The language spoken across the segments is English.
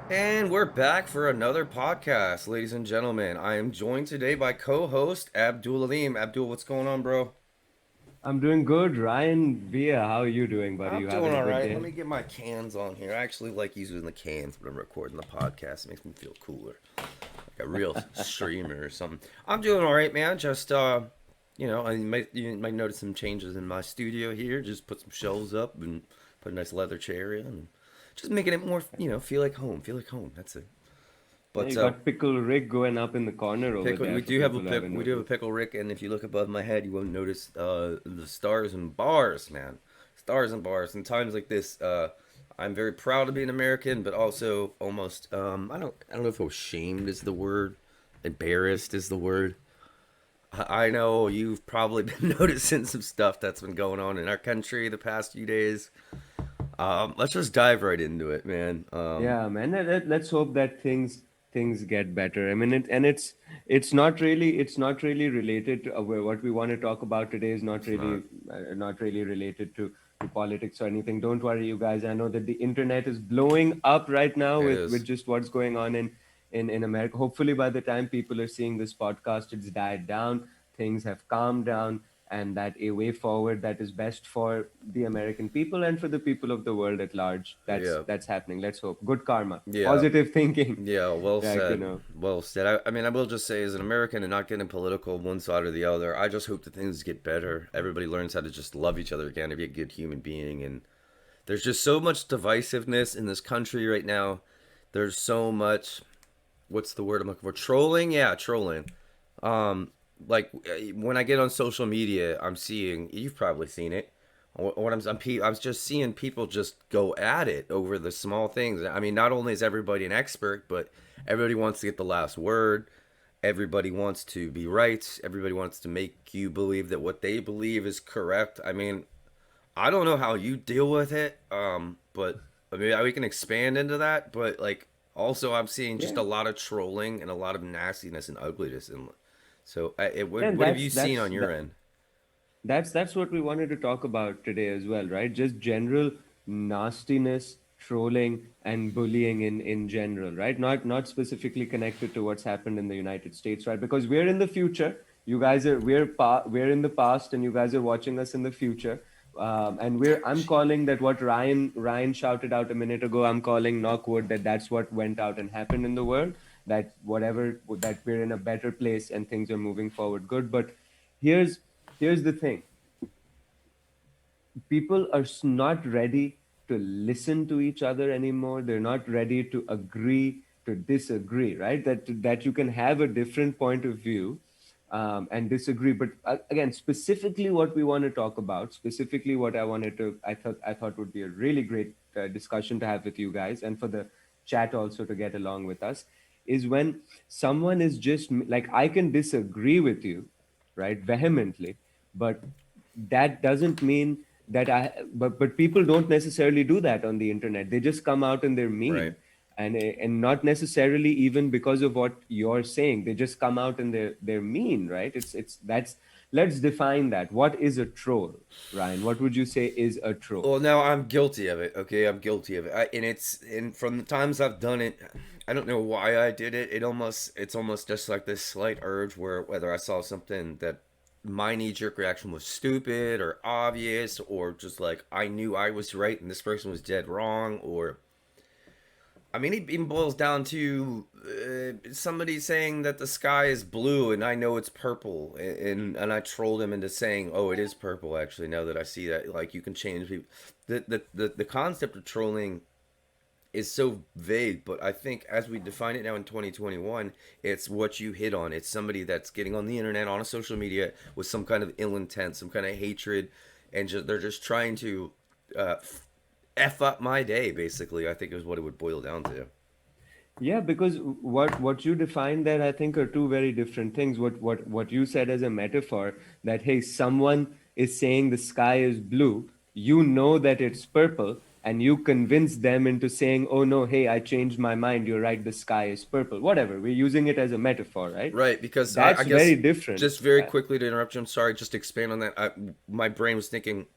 And we're back for another podcast, ladies and gentlemen. I am joined today by co-host Abdul Alim. Abdul, what's going on, bro? I'm doing good. Ryan Via, how are you doing, buddy? I'm You doing having a all good right. Let day? me get my cans on here. I actually like using the cans when I'm recording the podcast. It makes me feel cooler, like a real streamer or something. I'm doing all right, man. Just you might notice some changes in my studio here. Just put some shelves up and put a nice leather chair in, and just making it more, feel like home. Feel like home. That's it. Yeah, But you got Pickle Rick going up in the corner over Pickle. there We for do have a people who pick. haven't We do have a noticed. pickle Rick, and if you look above my head, you won't notice the stars and bars, man. Stars and bars. In times like this, I'm very proud to be an American, but also almost I don't know if ashamed is the word, embarrassed is the word. I know you've probably been noticing some stuff that's been going on in our country the past few days. Let's just dive right into it, man. Yeah, man. Let's hope that things get better. I mean, it's not really related to what we want to talk about today is not It's not. really not really related to politics or anything. Don't worry, you guys. I know that the internet is blowing up right now It with is. just what's going on in America. Hopefully, by the time people are seeing this podcast, it's died down. Things have calmed down, and that a way forward that is best for the American people and for the people of the world at large. That's Yeah. that's happening. Let's hope. Good karma, Yeah. positive thinking. Yeah, well Like said. Well said. I mean, I will just say, as an American and not getting political one side or the other, I just hope that things get better. Everybody learns how to just love each other again, to be a good human being. And there's just so much divisiveness in this country right now. There's so much, what's the word I'm looking for? Trolling? Yeah, trolling. Um, like when I get on social media, I'm seeing, you've probably seen it. I'm just seeing people just go at it over the small things. I mean, not only is everybody an expert, but everybody wants to get the last word. Everybody wants to be right. Everybody wants to make you believe that what they believe is correct. I mean, I don't know how you deal with it, but I mean, we can expand into that. But like, also, I'm seeing just yeah, a lot of trolling and a lot of nastiness and ugliness. And so, yeah. And what have that's you seen that's on your that, end? that's what we wanted to talk about today as well, right? Just general nastiness, trolling, and bullying in general, right? Not specifically connected to what's happened in the United States, right? Because we're in the future. You guys are we're in the past, and you guys are watching us in the future. And I'm calling that what Ryan shouted out a minute ago. I'm calling knock wood that that's what went out and happened in the world. That whatever that we're in a better place and things are moving forward good. But here's here's the thing, people are not ready to listen to each other anymore. They're not ready to agree to disagree, right? That you can have a different point of view and disagree. But again, specifically what we want to talk about, specifically what I thought would be a really great discussion to have with you guys and for the chat also to get along with us, is when someone is just like, I can disagree with you, right, vehemently, but that doesn't mean that but people don't necessarily do that on the internet. They just come out and they're Right. mean, and not necessarily even because of what you're saying. They just come out and they're mean, right? It's that's Let's define that. What is a troll, Ryan? What would you say is a troll? Well, now I'm guilty of it. Okay, I'm guilty of it. And from the times I've done it, I don't know why I did it. It's almost just like this slight urge where whether I saw something that my knee jerk reaction was stupid or obvious, or just like I knew I was right and this person was dead wrong, or I mean, it even boils down to somebody saying that the sky is blue and I know it's purple, and I trolled him into saying, "Oh, it is purple." Actually, now that I see that, like you can change people. The concept of trolling is so vague, but I think as we define it now in 2021, it's what you hit on. It's somebody that's getting on the internet, on a social media, with some kind of ill intent, some kind of hatred, and they're just trying to uh, f up my day. Basically, I think is what it would boil down to. Yeah, because what you define there, I think, are two very different things. What you said as a metaphor, that hey, someone is saying the sky is blue, you know that it's purple, and you convince them into saying, oh no, hey, I changed my mind. You're right, the sky is purple. Whatever. We're using it as a metaphor, right? Right, because I That's guess very different. just very quickly to interrupt you, I'm sorry, just to expand on that. My brain was thinking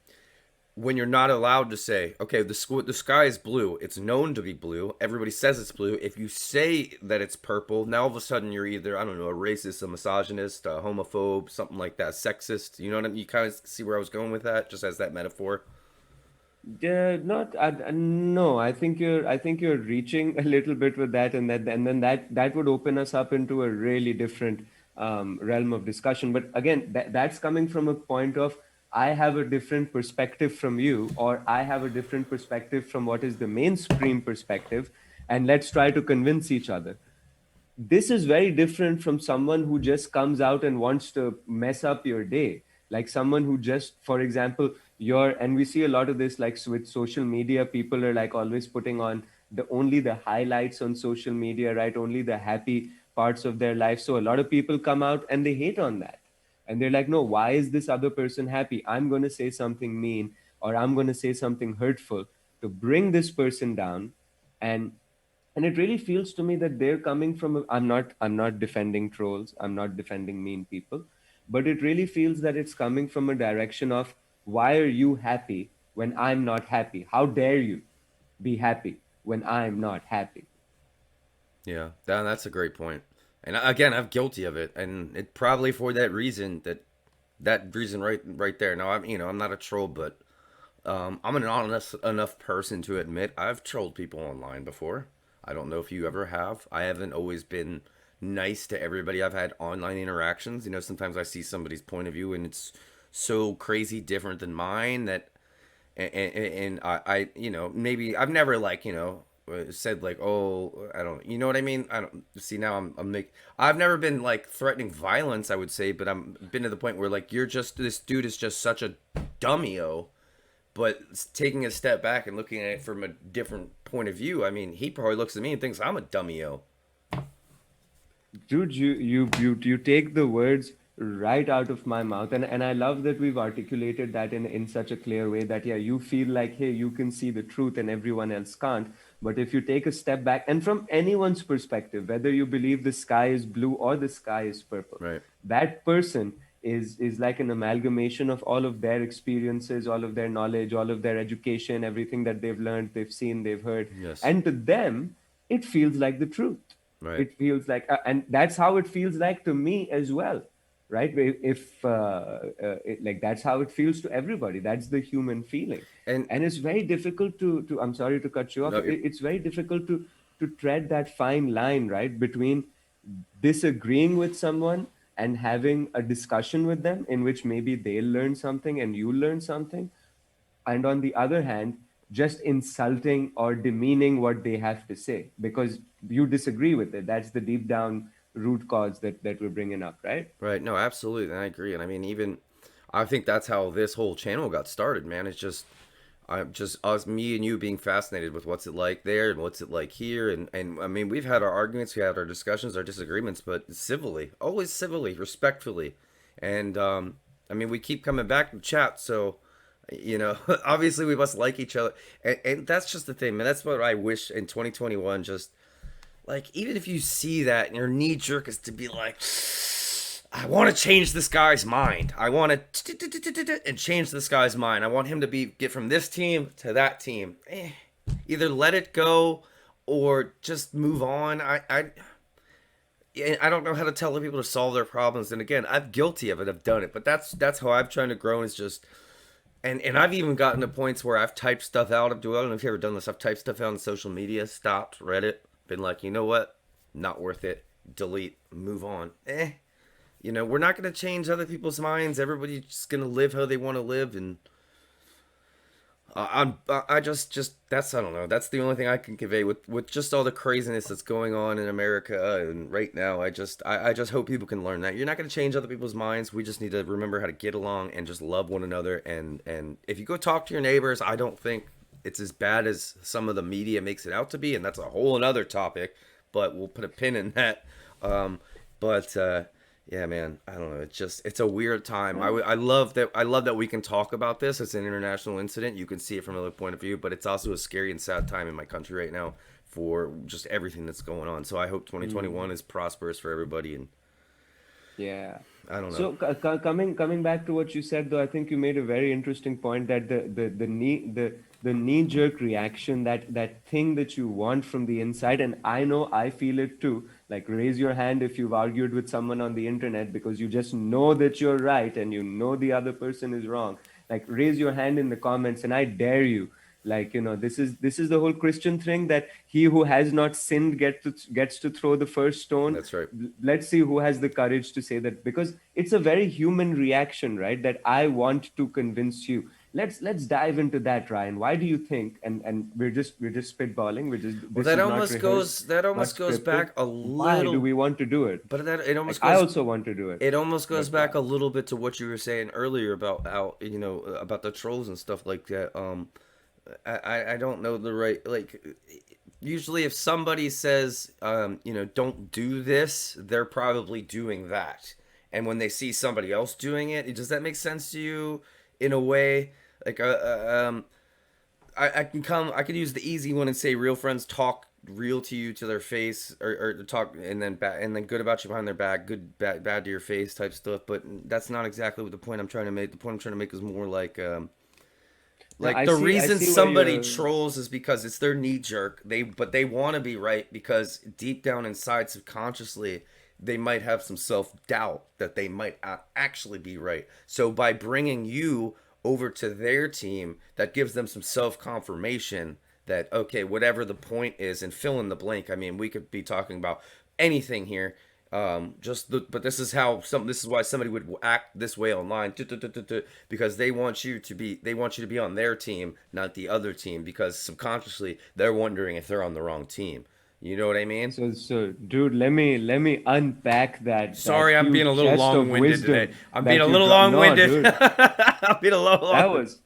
when you're not allowed to say, okay, the sky is blue. It's known to be blue. Everybody says it's blue. If you say that it's purple, now all of a sudden you're either, I don't know, a racist, a misogynist, a homophobe, something like that, sexist. You know what I mean? You kind of see where I was going with that, just as that metaphor. Not no. I think you're reaching a little bit with that, and then that would open us up into a really different realm of discussion. But again, that's coming from a point of I have a different perspective from you, or I have a different perspective from what is the mainstream perspective, and let's try to convince each other. This is very different from someone who just comes out and wants to mess up your day, like someone who just, for example, your, and we see a lot of this, like with social media, people are like always putting on the only the highlights on social media, right? Only the happy parts of their life. So a lot of people come out and they hate on that, and they're like, no, why is this other person happy? I'm going to say something mean, or I'm going to say something hurtful to bring this person down. And and it really feels to me that they're coming from I'm not defending trolls, I'm not defending mean people, but it really feels that it's coming from a direction of, why are you happy when I'm not happy? How dare you be happy when I'm not happy? Yeah, that's a great point. And again, I'm guilty of it, and it probably for that reason, that reason right there. Now I'm not a troll, but I'm an honest enough person to admit I've trolled people online before. I don't know if you ever have. I haven't always been nice to everybody I've had online interactions. Sometimes I see somebody's point of view and it's so crazy different than mine that, and maybe I've never like, said like, oh, I don't, you know what I mean? I don't see now I've never been like threatening violence, I would say, but I'm been to the point where like, this dude is just such a dummyo. But taking a step back and looking at it from a different point of view, I mean, he probably looks at me and thinks I'm a dummyo. Dude, you take the words right out of my mouth, and I love that we've articulated that in such a clear way that, yeah, you feel like, hey, you can see the truth and everyone else can't. But if you take a step back, and from anyone's perspective, whether you believe the sky is blue or the sky is purple, Right. that person is like an amalgamation of all of their experiences, all of their knowledge, all of their education, everything that they've learned, they've seen, they've heard, Yes. and to them it feels like the truth. Right. It feels like, and that's how it feels like to me as well, right? If like, that's how it feels to everybody. That's the human feeling. And And it's very difficult to, I'm sorry to cut you off, no, you're it's very difficult to tread that fine line, right, between disagreeing with someone and having a discussion with them in which maybe they'll learn something and you learn something, and on the other hand, just insulting or demeaning what they have to say because you disagree with it. That's the deep down root cause that we're bringing up, right? right. No, absolutely. And I agree. And I mean, even I think that's how this whole channel got started, man. It's just I'm just us, me and you being fascinated with what's it like there and what's it like here. And I mean, we've had our arguments, we had our discussions, our disagreements, but civilly, always civilly, respectfully. And I mean, we keep coming back to chat. So, obviously we must like each other. And that's just the thing, man. That's what I wish in 2021. Just like, even if you see that and your knee jerk is to be like, I want to change this guy's mind. I want to and change this guy's mind. I want him to get from this team to that team. Either let it go or just move on. I don't know how to tell people to solve their problems. And again, I'm guilty of it. I've done it, but that's how I've tried to grow. Is just and I've even gotten to points where I've typed stuff out. I don't know if you've ever done this. I've typed stuff out on social media, stopped, read it, been like, you know what, not worth it. Delete, move on. We're not going to change other people's minds. Everybody's just going to live how they want to live, and I just that's I don't know. That's the only thing I can convey with just all the craziness that's going on in America and right now. I just hope people can learn that you're not going to change other people's minds. We just need to remember how to get along and just love one another. And if you go talk to your neighbors, I don't think it's as bad as some of the media makes it out to be, and that's a whole another topic. But we'll put a pin in that. But yeah, man, I don't know. It's a weird time. I love that. I love that we can talk about this. It's an international incident. You can see it from another point of view, but it's also a scary and sad time in my country right now for just everything that's going on. So I hope 2021 is prosperous for everybody, and Yeah. I don't know. So coming back to what you said, though, I think you made a very interesting point that the knee jerk reaction, that thing that you want from the inside, and I know I feel it too. Like, raise your hand if you've argued with someone on the internet because you just know that you're right and you know the other person is wrong. Like, raise your hand in the comments, and I dare you. Like, this is the whole Christian thing that he who has not sinned gets to throw the first stone. That's right. Let's see who has the courage to say that, because it's a very human reaction, right? That I want to convince you. Let's dive into that, Ryan. Why do you think, and we're just spitballing, Well, this is not rehearsed, that not almost goes scripted. back a Why do little, we want to do it? but that it Like, almost I goes also want to do it, it almost goes but back why? a little bit to what you were saying earlier about how about the trolls and stuff like that. I don't know the right, like, usually if somebody says don't do this, they're probably doing that, and when they see somebody else doing it, does that make sense to you in a way? Like I could use the easy one and say real friends talk real to you to their face, or talk and then and then good about you behind their back, good bad to your face type stuff. But that's not exactly what the point I'm trying to make. The point I'm trying to make is more No, like I the see. I reason see where somebody you're. trolls is because it's their knee jerk. They want to be right because deep down inside subconsciously they might have some self doubt that they might actually be right. So by bringing you over to their team, that gives them some self confirmation that okay, whatever the point is, and fill in the blank. I mean, we could be talking about anything here. But this is how this is why somebody would act this way online, because they want you to be on their team, not the other team, because subconsciously they're wondering if they're on the wrong team. You know what I mean? So, dude, let me unpack that Sorry, I'm being a huge little chest long of winded today. wisdom I'm being a that you little brought. long No, winded. dude, I'm being a little that long. was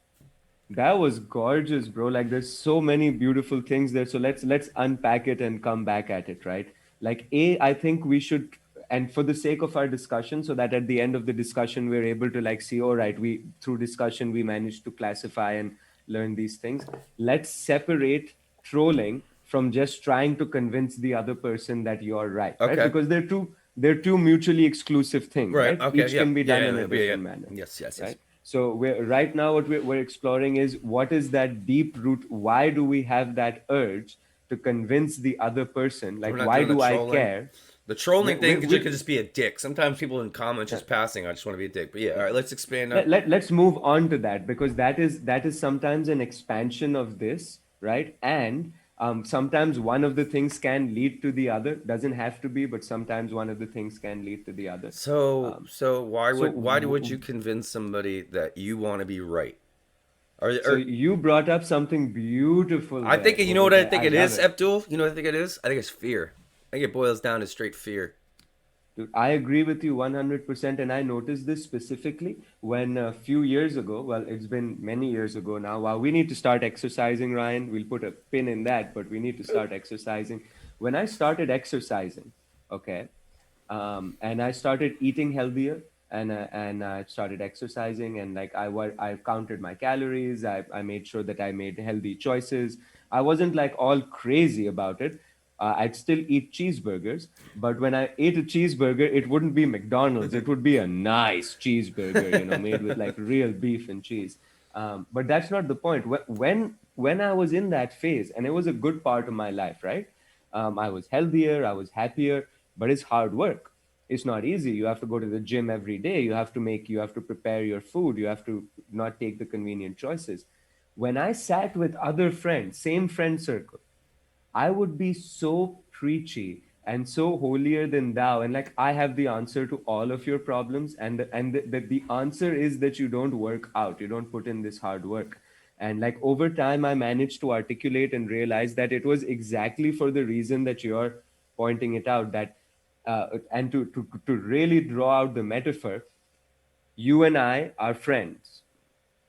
that was gorgeous, bro. Like, there's so many beautiful things there. So let's unpack it and come back at it, right? Like, I think we should, and for the sake of our discussion, so that at the end of the discussion we're able to like see, all right, we through discussion we managed to classify and learn these things. Let's separate trolling from just trying to convince the other person that you're right, right? Okay. Because they're two mutually exclusive things, Right. right? Okay. Each Yeah. can be Yeah. done in Yeah. a Yeah. Yeah. different manner, Yes. Yes. Yes. right? So right now what we're exploring is, what is that deep root? Why do we have that urge to convince the other person? We're Like, not why doing the do I trolling. care? The trolling thing could We just be a dick. Sometimes people in comments just passing. I just want to be a dick. But yeah. All right. Let's expand on. let's move on to that, because that is sometimes an expansion of this, right? And sometimes one of the things can lead to the other. Doesn't have to be, but sometimes one of the things can lead to the other. So um, so so why would you convince somebody that you want to be right? so Or you brought up something beautiful I think there you know over what I there. think I it love is, it. Abdul. You know what I think it is? I think it's fear. I think it boils down to straight fear. Dude, I agree with you 100%. And I noticed this specifically when a few years ago, well, it's been many years ago now. Wow, we need to start exercising, Ryan. We'll put a pin in that, but we need to start exercising. When I started exercising, okay, and I started eating healthier, and I started exercising, and like I counted my calories. I made sure that I made healthy choices. I wasn't like all crazy about it. I'd still eat cheeseburgers, but when I ate a cheeseburger, it wouldn't be McDonald's. It would be a nice cheeseburger, made with like real beef and cheese. But that's not the point. When I was in that phase, and it was a good part of my life, right? I was healthier, I was happier, but it's hard work. It's not easy. You have to go to the gym every day. You have to prepare your food. You have to not take the convenient choices. When I sat with other friends, same friend circle, I would be so preachy and so holier than thou, and like, I have the answer to all of your problems, and the answer is that you don't work out, you don't put in this hard work. And like, over time, I managed to articulate and realize that it was exactly for the reason that you're pointing it out. That and to really draw out the metaphor, you and I are friends.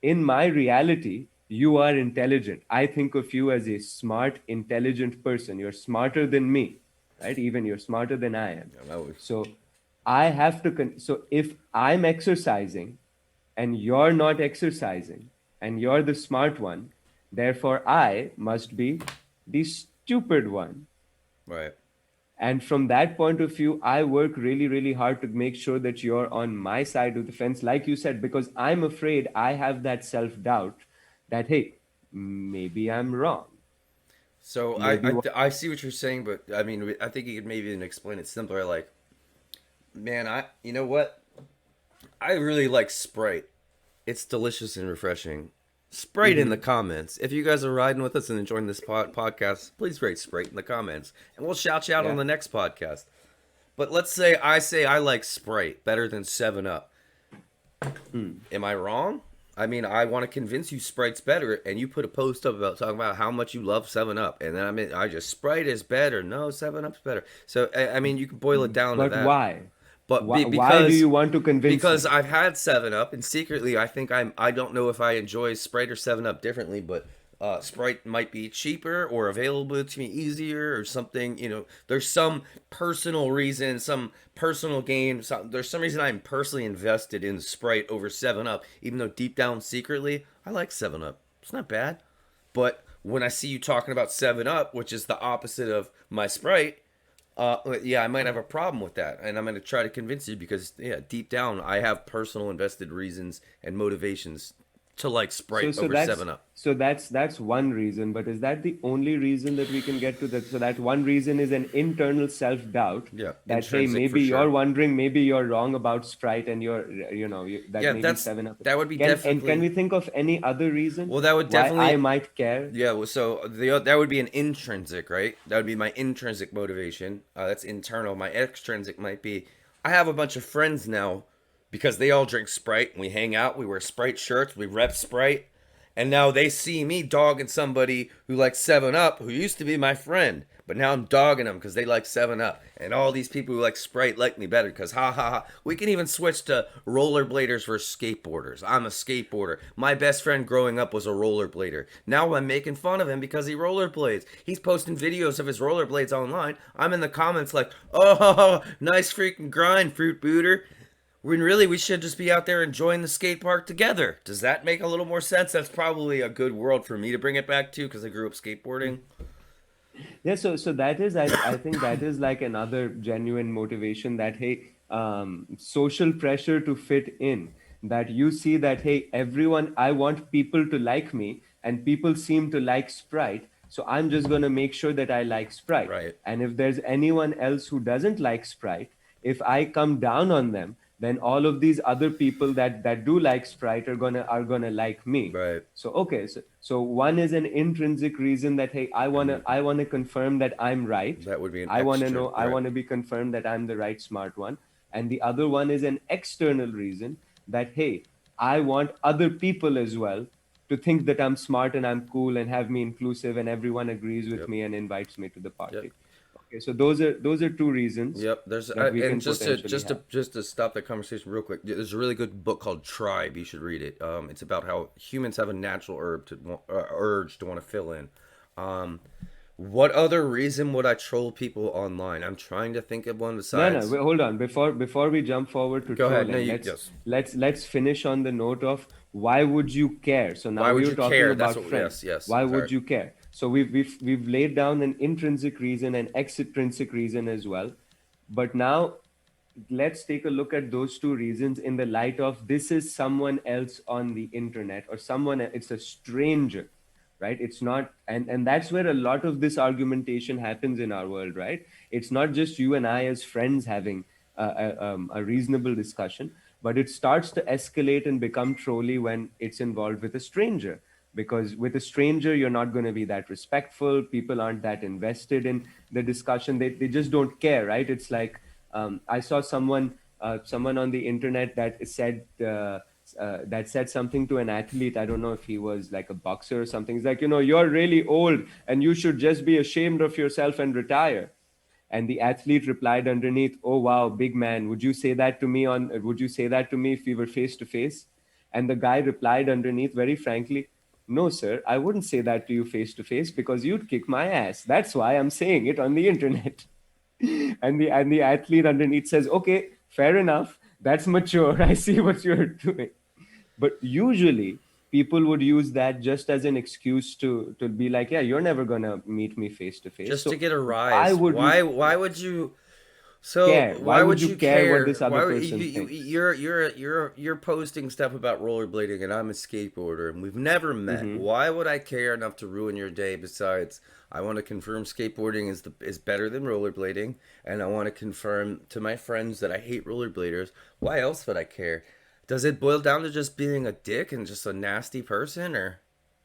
In my reality, you are intelligent. I think of you as a smart, intelligent person. You're smarter than me, right? Even you're smarter than I am. Yeah, that was So I have to. So if I'm exercising and you're not exercising and you're the smart one, therefore I must be the stupid one. right. And from that point of view, I work really, really hard to make sure that you're on my side of the fence, like you said, because I'm afraid I have that self doubt that, hey, maybe I'm wrong. So Maybe what. I see what you're saying, but I mean, I think you could maybe even explain it simpler. Like, man, you know what? I really like Sprite. It's delicious and refreshing. Sprite in the Hmm. comments. If you guys are riding with us and enjoying this podcast, please rate Sprite in the comments, and we'll shout you out on Yeah. the next podcast. But let's say I like Sprite better than Seven Up. Hmm. Am I wrong? I mean, I want to convince you Sprite's better, and you put a post up about talking about how much you love Seven Up, and then I just Sprite is better. No, Seven Up's better. So I mean, you can boil it down to But that. why? But Why do you want to convince because me? I've had Seven Up, and secretly I don't know if I enjoy Sprite or Seven Up differently, but Sprite might be cheaper or available to me easier or something. You know, there's some personal reason, some personal gain. There's some reason I'm personally invested in Sprite over Seven Up, even though deep down secretly I like Seven Up. It's not bad, but when I see you talking about Seven Up, which is the opposite of my Sprite, yeah, I might have a problem with that, and I'm going to try to convince you because, yeah, deep down, I have personal invested reasons and motivations to like So Sprite so over that's Seven Up. that's one reason, but is that the only reason that we can get to that? So that one reason is an internal self-doubt Yeah, that, hey, intrinsic for maybe you're sure. wondering, maybe you're wrong about Sprite, and that Yeah, maybe Seven Up. that would be Can definitely. we think of any other reason Well, that would why I definitely. might care? Yeah, well, so that would be an intrinsic, right? That would be my intrinsic motivation. That's internal. My extrinsic might be I have a bunch of friends now because they all drink Sprite and we hang out. We wear Sprite shirts. We rep Sprite. And now they see me dogging somebody who likes 7 Up, who used to be my friend. But now I'm dogging them because they like 7 Up. And all these people who like Sprite like me better because ha ha ha. We can even switch to rollerbladers versus skateboarders. I'm a skateboarder. My best friend growing up was a rollerblader. Now I'm making fun of him because he rollerblades. He's posting videos of his rollerblades online. I'm in the comments like, oh, nice freaking grind, fruit booter. When really we should just be out there enjoying the skate park together. Does that make a little more sense? That's probably a good world for me to bring it back to because I grew up skateboarding. Yeah, so that is, I think that is like another genuine motivation that, hey, social pressure to fit in. That you see that, hey, everyone, I want people to like me, and people seem to like Sprite, so I'm just gonna make sure that I like Sprite. Right, And if there's anyone else who doesn't like Sprite, if I come down on them, then all of these other people that do like Sprite are gonna like me. right. So okay, so one is an intrinsic reason that, hey, I And wanna then I wanna confirm that I'm right. that would be an I wanna extra, know, I right? wanna be confirmed that I'm the right smart one. And the other one is an external reason that, hey, I want other people as well to think that I'm smart and I'm cool and have me inclusive and everyone agrees with Yep, me and invites me to the yep. party. Okay, so those are two reasons Yep. There's that we and can potentially have. just to stop that conversation real quick. There's a really good book called Tribe. You should read it. It's about how humans have a natural urge to want to fill in. Um, what other reason would I troll people online? I'm trying to think of one No, besides. wait, hold on. Before we jump forward to Go ahead. No, trolling, you let's yes. let's let's finish on the note of why would you care? So Why now we would were you talking care? That's about what. friends. Yes, yes. Why Sorry. would you care? So we've laid down an intrinsic reason and extrinsic reason as well. But now let's take a look at those two reasons in the light of this is someone else on the internet, or someone, it's a stranger, right? It's not, and that's where a lot of this argumentation happens in our world, right? It's not just you and I as friends having a reasonable discussion, but it starts to escalate and become trolly when it's involved with a stranger, because with a stranger you're not going to be that respectful, people aren't that invested in the discussion, they just don't care, right? It's like, I saw someone on the internet that said something to an athlete. I don't know if he was like a boxer or something. He's like, you're really old and you should just be ashamed of yourself and retire. And the athlete replied underneath, "Oh wow, big man, would you say that to me if we were face to face?" And the guy replied underneath very frankly, "No, sir, I wouldn't say that to you face to face because you'd kick my ass. That's why I'm saying it on the internet." And the athlete underneath says, "Okay, fair enough. That's mature. I see what you're doing." But usually people would use that just as an excuse to be like, yeah, you're never gonna meet me face to face. Just to So get a why rise. would you, Why yeah, would you so care? Why why would would you you care what care? this other Why would person thinks? you're posting stuff about rollerblading and I'm a skateboarder and we've never met. Hmm. Why would I care enough to ruin your day? Besides, I want to confirm skateboarding is better than rollerblading, and I want to confirm to my friends that I hate rollerbladers. Why else would I care? Does it boil down to just being a dick and just a nasty person, or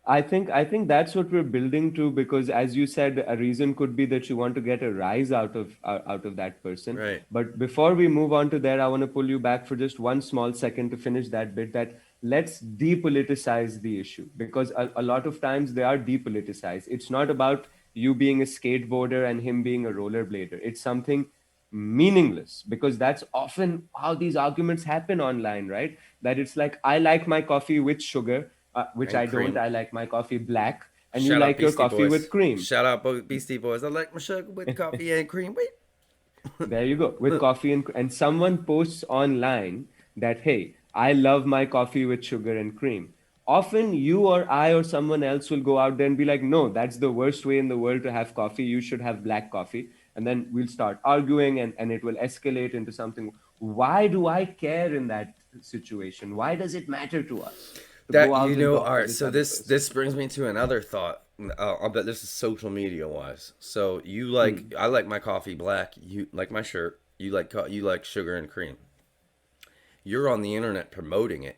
I think that's what we're building to, because as you said, a reason could be that you want to get a rise out of that person. right? But before we move on to there, I want to pull you back for just one small second to finish that bit, that let's depoliticize the issue, because a lot of times they are depoliticized. It's not about you being a skateboarder and him being a rollerblader. It's something meaningless, because that's often how these arguments happen online, right? That it's like, I like my coffee with sugar, which And I don't. cream. I like my coffee black, and you Shout out like your Beastie coffee with Boys. cream. Shout out Beastie Boys. I like my sugar with coffee and cream. Wait. There you go, with coffee and someone posts online that, hey, I love my coffee with sugar and cream. Often you or I or someone else will go out there and be like, no, that's the worst way in the world to have coffee. You should have black coffee. And then we'll start arguing, and it will escalate into something. Why do I care in that situation? Why does it matter to us to go That you out and know, talk all to right. this So other this person? brings me to another thought. I'll bet this is social media wise. So Hmm. I like my coffee black. You like my shirt. You like sugar and cream. You're on the internet promoting it,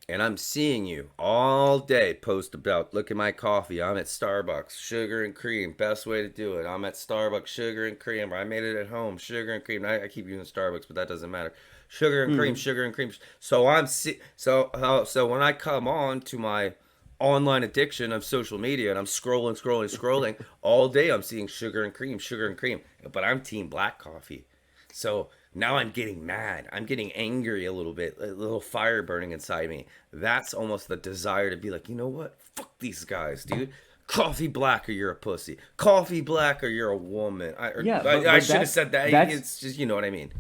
and I'm seeing you all day post about, look at my coffee. I'm at Starbucks, sugar and cream, best way to do it. I'm at Starbucks, sugar and cream. Or I made it at home, sugar and cream. I keep using Starbucks, but that doesn't matter. Sugar and cream, Hmm. sugar and cream. So so when I come on to my online addiction of social media and I'm scrolling all day, I'm seeing sugar and cream. But I'm team black coffee. So now I'm getting mad. I'm getting angry a little bit, a little fire burning inside me. That's almost the desire to be like, you know what? Fuck these guys, dude. Coffee black or you're a pussy. Coffee black or you're a woman. Yeah, I but should have that's said that. that's It's just, you know what I mean.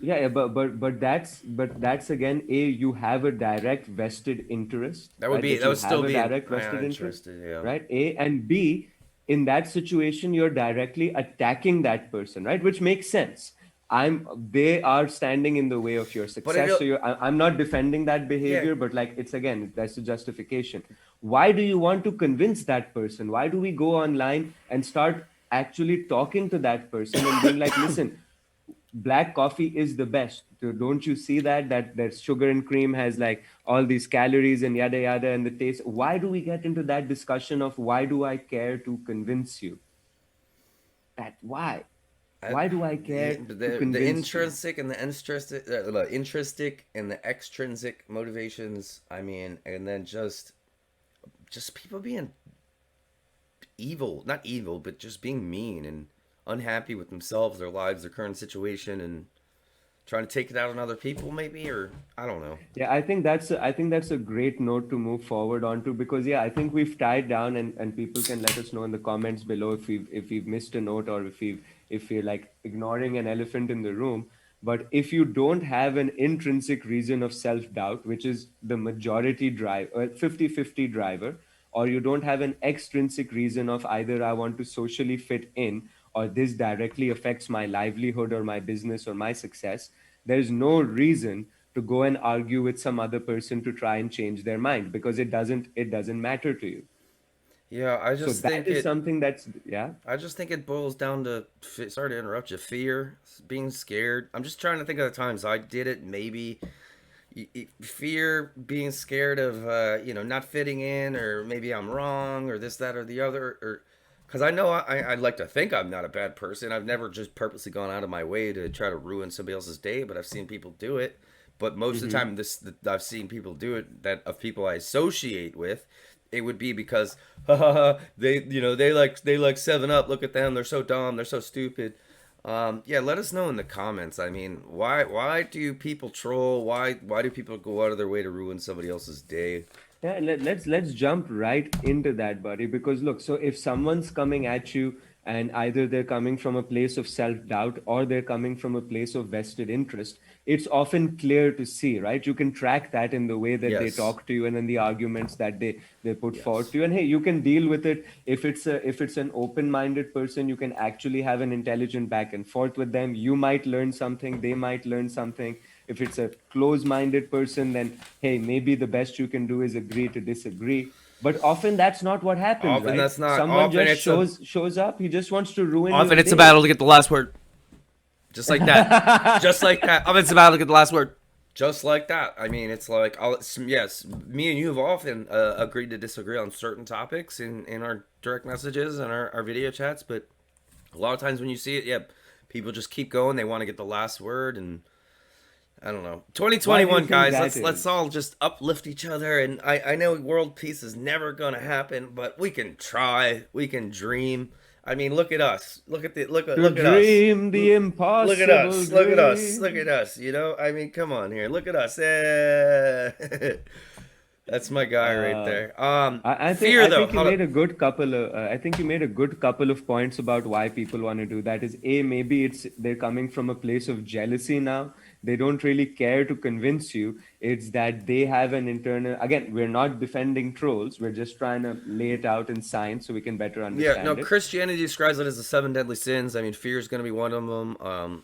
yeah, yeah, but that's again, a, you have a direct vested interest, right? That That you would have still a be direct vested interest, interested. Yeah. right? A, and B, in that situation, you're directly attacking that person, right? Which makes sense. They are standing in the way of your But success. So I'm not defending that yeah, behavior, but like, it's again, that's a justification. Why do you want to convince that person? Why do we go online and start actually talking to that person and being like, listen, black coffee is the best. Don't you see that sugar and cream has like all these calories and yada yada, and the taste? Why do we get into that discussion of why do I care to convince you? That I, why do I care to the convince you? intrinsic and the intrinsic and the extrinsic motivations. I mean, and then just people being evil, not evil, but just being mean and unhappy with themselves, their lives, their current situation, and trying to take it out on other people, maybe, or I don't know. Yeah, I think that's a great note to move forward onto, because yeah, I think we've tied down, and people can let us know in the comments below if we've missed a note, or if we're like ignoring an elephant in the room. But if you don't have an intrinsic reason of self-doubt, which is the majority drive, 50-50 driver, or you don't have an extrinsic reason of either I want to socially fit in, or this directly affects my livelihood or my business or my success, there's no reason to go and argue with some other person to try and change their mind, because it doesn't matter to you. Yeah, So that is something that's, yeah. I just think it boils down to, sorry to interrupt you, fear, being scared. I'm just trying to think of the times I did it. Maybe fear, being scared of not fitting in, or maybe I'm wrong, or this, that, or the other, or because I know I'd like to think I'm not a bad person. I've never just purposely gone out of my way to try to ruin somebody else's day, but I've seen people do it. But most of the Hmm. time, I've seen people do it, that of people I associate with, it would be because they like 7 Up. Look at them, they're so dumb, they're so stupid. Yeah, let us know in the comments. I mean, why do people troll? Why do people go out of their way to ruin somebody else's day? Yeah, let's jump right into that, buddy. Because look, so if someone's coming at you and either they're coming from a place of self doubt or they're coming from a place of vested interest, it's often clear to see, right? You can track that in the way that they Yes. talk to you and in the arguments that they put forward Yes. to you. And hey, you can deal with it. If it's an open minded person, you can actually have an intelligent back and forth with them. You might learn something, they might learn something. If it's a close minded person, then hey, maybe the best you can do is agree to disagree. But often that's not what happens, Often right? that's not. Someone just shows up, he just wants to ruin your Often it's a battle day. to get the last word. Just like that. Just like that. Often it's a battle to get the last word. Just like that. I mean, it's like, yes, me and you have often agreed to disagree on certain topics in our direct messages and our video chats, but a lot of times when you see it, yeah, people just keep going. They want to get the last word, and I don't know. Why do you 2021, think guys. that Let's is? all just uplift each other. And I know world peace is never gonna happen, but we can try. We can dream. I mean, look at us. To Look at us. dream the Look at impossible us. Look at us. Look at dream. us. You know. I mean, come on here. Look at us. Eh. That's my guy right Uh, there. I think Fear I though. think you Hold made up. a good couple of I think you made a good couple of points about why people want to do that. Is A, maybe it's they're coming from a place of jealousy now. They don't really care to convince you. It's that they have an internal, again, we're not defending trolls. We're just trying to lay it out in science so we can better Yeah, no. understand it. Christianity describes it as the seven deadly sins. I mean, fear is going to be one of them.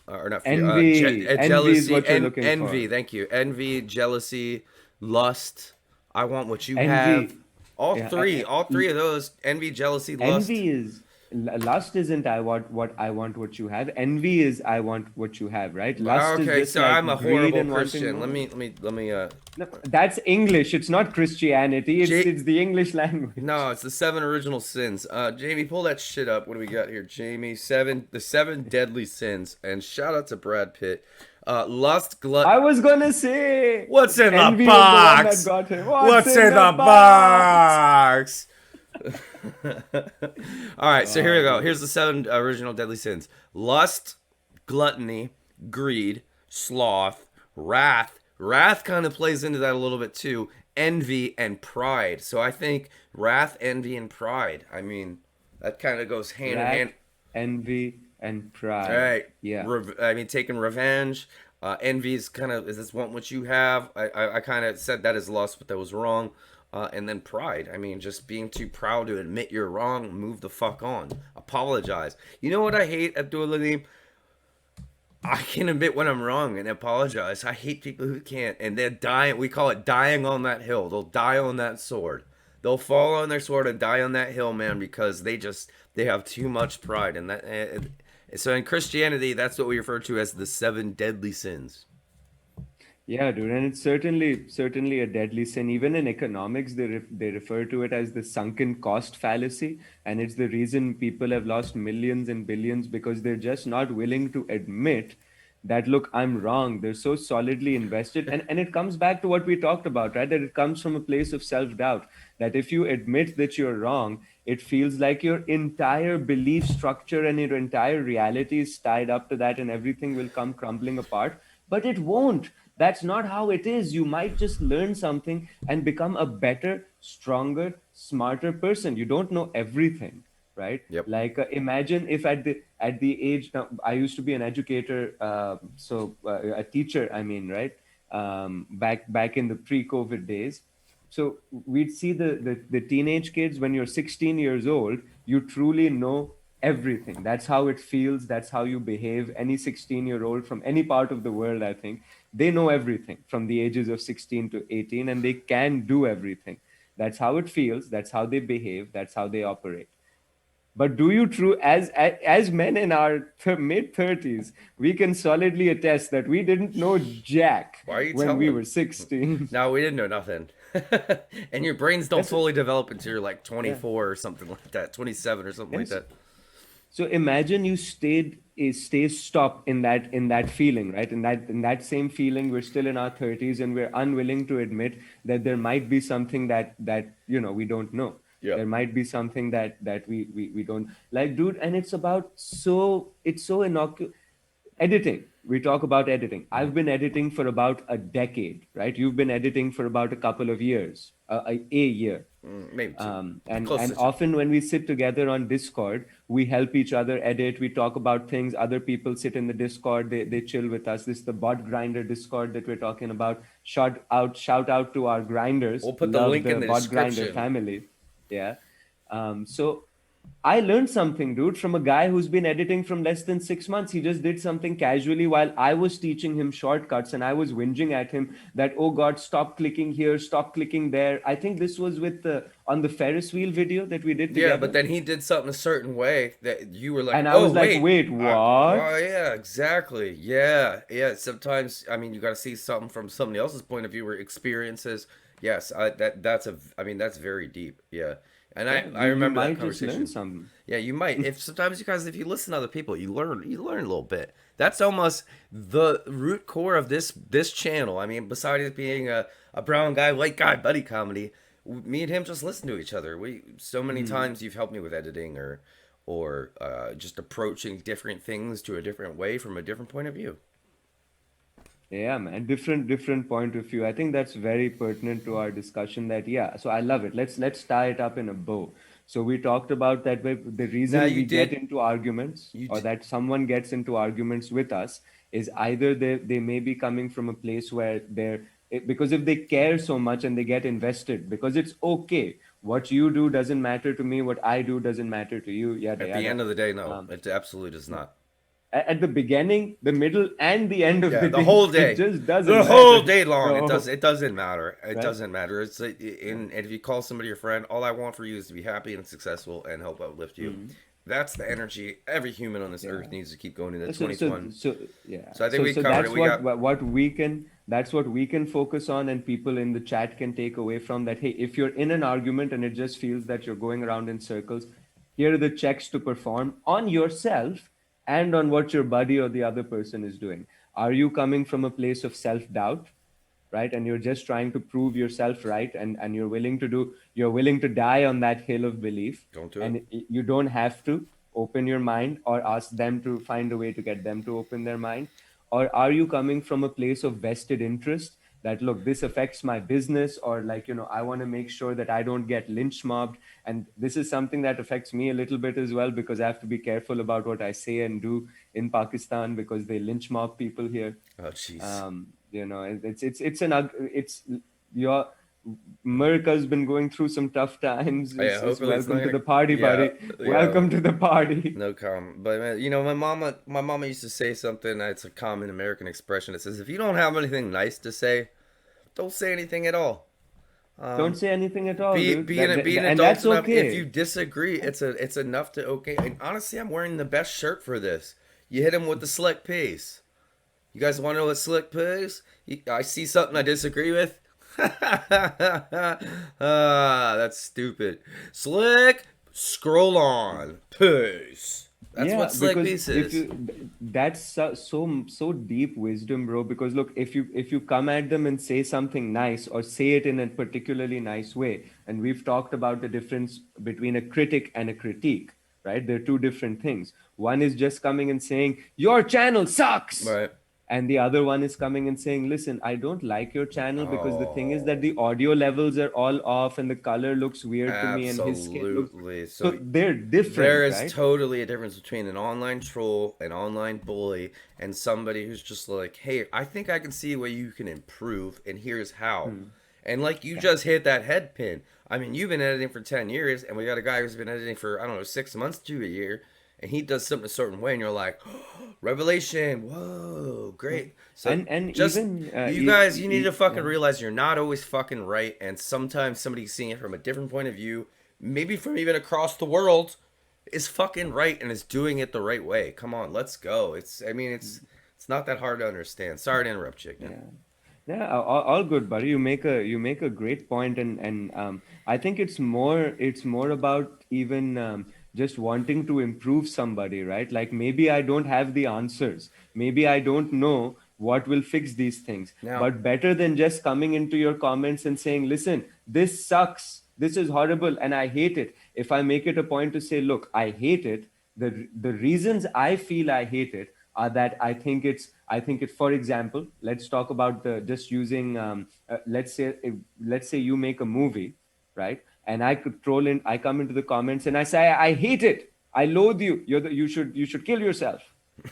Or not fear. Envy is Jealousy, what you're and looking envy. for. Thank you. Envy, jealousy, lust. I want what you have. Envy, All yeah, three. All three of those. Envy, jealousy, lust. envy is lust isn't I want what you have. Envy is I want what you have, right? Lust is Okay, just so I'm a like greed horrible and wanting Christian. more. Let me. No, that's English. It's not Christianity. It's J- it's the English no, language. it's the seven original sins. Jamie, pull that shit up. What do we got here? Jamie, the seven deadly sins. And shout out to Brad Pitt. Lust, I glut. was gonna say What's in the envy was the one that box? got him. What's What's in in the the box? box? All right, so here we Oh go. Here's man. the seven original deadly sins: lust, gluttony, greed, sloth, wrath. Wrath kind of plays into that a little bit too. Envy and pride. So I think wrath, envy, and pride. I mean, that kind of goes hand in hand. Wrath, envy, and All pride. right. Yeah. I mean, taking revenge. Envy is kind of is this want what you have. I kind of said that as lust, but that was wrong. And then pride. I mean, just being too proud to admit you're wrong. Move the fuck on. Apologize. You know what I hate, Abdul? I can admit when I'm wrong and apologize. I hate people who can't, and they're dying. We call it dying on that hill. They'll die on that sword. They'll fall on their sword and die on that hill, man, because they have too much pride, and so in Christianity, that's what we refer to as the seven deadly sins. Yeah, dude, and it's certainly a deadly sin. Even in economics, they refer to it as the sunken cost fallacy, and it's the reason people have lost millions and billions because they're just not willing to admit that look, I'm wrong. They're so solidly invested, and it comes back to what we talked about, right? That it comes from a place of self-doubt. That if you admit that you're wrong, it feels like your entire belief structure and your entire reality is tied up to that, and everything will come crumbling apart. But it won't. That's not how it is. You might just learn something and become a better, stronger, smarter person. You don't know everything, right? Yep. Like imagine if at the age now, I used to be an educator, a teacher. I mean, right? Back in the pre-COVID days, so we'd see the teenage kids when you're 16 years old, you truly know everything. That's how it feels. That's how you behave. Any 16-year-old from any part of the world, I think, they know everything from the ages of 16 to 18, and they can do everything. That's how it feels. That's how they behave. That's how they operate. But do you true as men in our mid 30s, we can solidly attest that we didn't know jack Why are you when we telling? were 16. No, we didn't know nothing. And your brains don't That's fully develop until you're like yeah. 24 or something like that, 27 or something like Yes. that. So imagine you stay stopped in that feeling, right? In that same feeling, we're still in our 30s and we're unwilling to admit that there might be something that we don't know. Yeah. There might be something that we don't like, dude. And it's so innocuous. Editing. We talk about editing. Mm-hmm. I've been editing for about a decade, right? You've been editing for about a couple of years, a year. Maybe two. And Close to two. often when we sit together on Discord, we help each other edit. We talk about things. Other people sit in the Discord. They chill with us. This is the bot grinder Discord that we're talking about. Shout out to our grinders. We'll put the Love link in the the bot grinder description. family. Yeah. So I learned something, dude, from a guy who's been editing from less than 6 months. He just did something casually while I was teaching him shortcuts, and I was whinging at him that, oh God, stop clicking here, stop clicking there. I think this was with the on the Ferris wheel video that we did Yeah, but together. then he did something a certain way that you were like, And I "Oh was like, wait, wait, what? well, yeah, exactly, yeah, yeah." Sometimes, I mean, you got to see something from somebody else's point of view or experiences. Yes, that's a, I mean, that's very deep. Yeah, and Yeah, I you remember that might just learn conversation. something. Yeah, you might. If sometimes you guys, if you listen to other people, you learn a little bit. That's almost the root core of this channel. I mean, besides it being a brown guy, white guy buddy comedy, me and him just listen to each other. We so many Hmm. times you've helped me with editing or just approaching different things to a different way from a different point of view. Yeah, man. Different point of view. I think that's very pertinent to our discussion that, yeah, so I love it. Let's tie it up in a bow. So we talked about that the Now reason you we get did into arguments, you or did, that someone gets into arguments with us, is either they may be coming from a place where because if they care so much and they get invested, because it's okay. What you do doesn't matter to me, what I do doesn't matter to you, yada at the yada. end of the day, no, Um, it absolutely does not. at the beginning, the middle, and the end of Yeah, the the day. whole It day, just doesn't the whole matter. day long. No, It doesn't matter. It right? doesn't matter. It's like, Yeah. and if you call somebody your friend, all I want for you is to be happy and successful and help uplift you. Mhm. That's the energy every human on this earth Yeah. needs to keep going into So, so, 2021. so, yeah. So I think So, we so covered it. that's We got what we can. That's what we can focus on, and people in the chat can take away from that. Hey, if you're in an argument and it just feels that you're going around in circles, here are the checks to perform on yourself and on what your buddy or the other person is doing. Are you coming from a place of self doubt? Right, and you're just trying to prove yourself right, and you're willing to die on that hill of belief, don't do it. and you don't have to open your mind or ask them to find a way to get them to open their mind. Or are you coming from a place of vested interest that, look, this affects my business, or like, I want to make sure that I don't get lynch mobbed, and this is something that affects me a little bit as well, because I have to be careful about what I say and do in Pakistan, because they lynch mob people here. Oh jeez. It's your America's been going through some tough times. Yeah, It's hopefully it's not welcome to gonna. the party, Yeah, buddy. yeah. Welcome to the party. No comment. But man, my mama used to say something. It's a common American expression. It says, "If you don't have anything nice to say, don't say anything at all." Don't say anything at all, dude. Being And adults that's enough. If you okay. disagree, it's enough to okay. And honestly, I'm wearing the best shirt for this. You hit him with the slick piece. You guys want to know what slick piece? I see something I disagree with. That's stupid. Slick. Scroll on. Peace. That's Yeah, what slick because piece is. that's so deep wisdom, bro. Because look, if you come at them and say something nice, or say it in a particularly nice way, and we've talked about the difference between a critic and a critique, right? They're two different things. One is just coming and saying your channel sucks, Right. and the other one is coming and saying, listen, I don't like your channel because the thing is that Oh, the audio levels are all off and the color looks weird to me and his skin looks. absolutely. So So they're there different, is right? totally a difference between an online troll, an online bully, and somebody who's just like, hey, I think I can see a way you can improve, and here's how. Hmm. And like you Yeah. just hit that head pin. I mean, you've been editing for 10 years, and we got a guy who's been editing for, I don't know, 6 months to a year, and he does something a certain way, and you're like, oh, revelation, whoa, Mm. great. So And just, even you guys, you need to fucking yeah. realize you're not always fucking right, and sometimes somebody seeing it from a different point of view, maybe from even across the world, is fucking right and is doing it the right way. Come on, let's go. I mean, it's not that hard to understand. Sorry to interrupt you again. Yeah. Yeah, all good, buddy. You make a great point, and I think it's more about even just wanting to improve somebody, right? Like, maybe I don't have the answers, maybe I don't know what will fix these things, Now, but better than just coming into your comments and saying, listen, this sucks, this is horrible, and I hate it. If I make it a point to say, look, I hate it, the reasons I feel I hate it are that I think it's, for example, let's talk about the just using let's say you make a movie, right? and I could troll in. I come into the comments and I say, I hate it. I loathe you. You should kill yourself.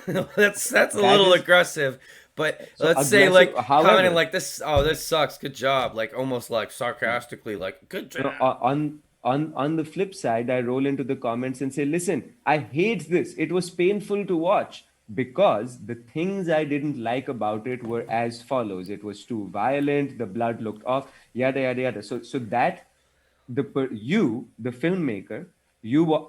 That's a That little is aggressive, but so let's say aggressive. like commenting However, like this. Oh, this sucks. Good job. Like almost like sarcastically, like good no, job. on the flip side, I roll into the comments and say, listen, I hate this. It was painful to watch because the things I didn't like about it were as follows. It was too violent, the blood looked off, yada yada yada. So that you, the filmmaker,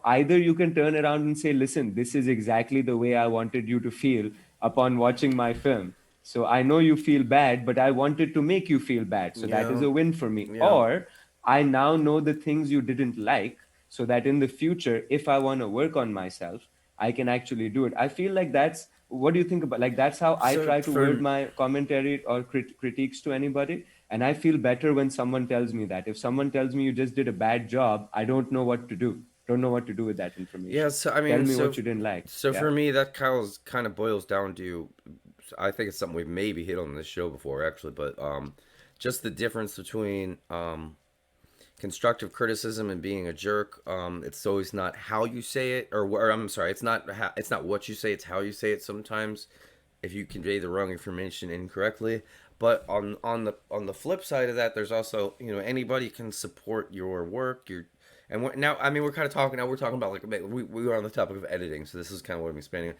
either you can turn around and say, listen, this is exactly the way I wanted you to feel upon watching my film. So I know you feel bad, but I wanted to make you feel bad. So that is Yeah, a win for me. yeah. Or I now know the things you didn't like, so that in the future, if I want to work on myself, I can actually do it. I feel like that's what do you think about, like, that's how I So try to word for my commentary or critiques to anybody. And I feel better when someone tells me that. If someone tells me you just did a bad job, I don't know what to do. Don't know what to do with that yeah, information. so I Tell mean, me so what you didn't like. so Yeah. for me, that kind of boils down to, I think it's something we've maybe hit on this show before, actually, but just the difference between constructive criticism and being a jerk. It's always not how you say it, or I'm sorry, it's not what you say, it's how you say it. Sometimes, if you convey the wrong information incorrectly. But on the flip side of that, there's also anybody can support your work. Now I mean we're kind of talking now. We're talking about like we were on the topic of editing, so this is kind of what I'm expanding.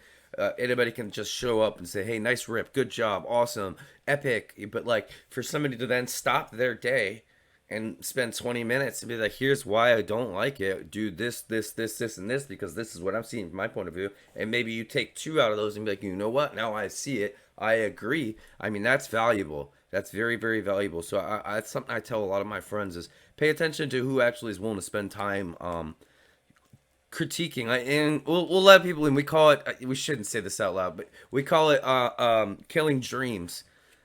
Anybody can just show up and say, "Hey, nice rip, good job, awesome, epic." But like for somebody to then stop their day and spend 20 minutes and be like, here's why I don't like it. Do this, and this because this is what I'm seeing from my point of view. And maybe you take two out of those and be like, you know what? Now I see it. I agree. I mean, that's valuable. That's very, very valuable. So it's something I tell a lot of my friends is pay attention to who actually is willing to spend time critiquing. And we'll let people in. We call it, we shouldn't say this out loud, but we call it killing dreams.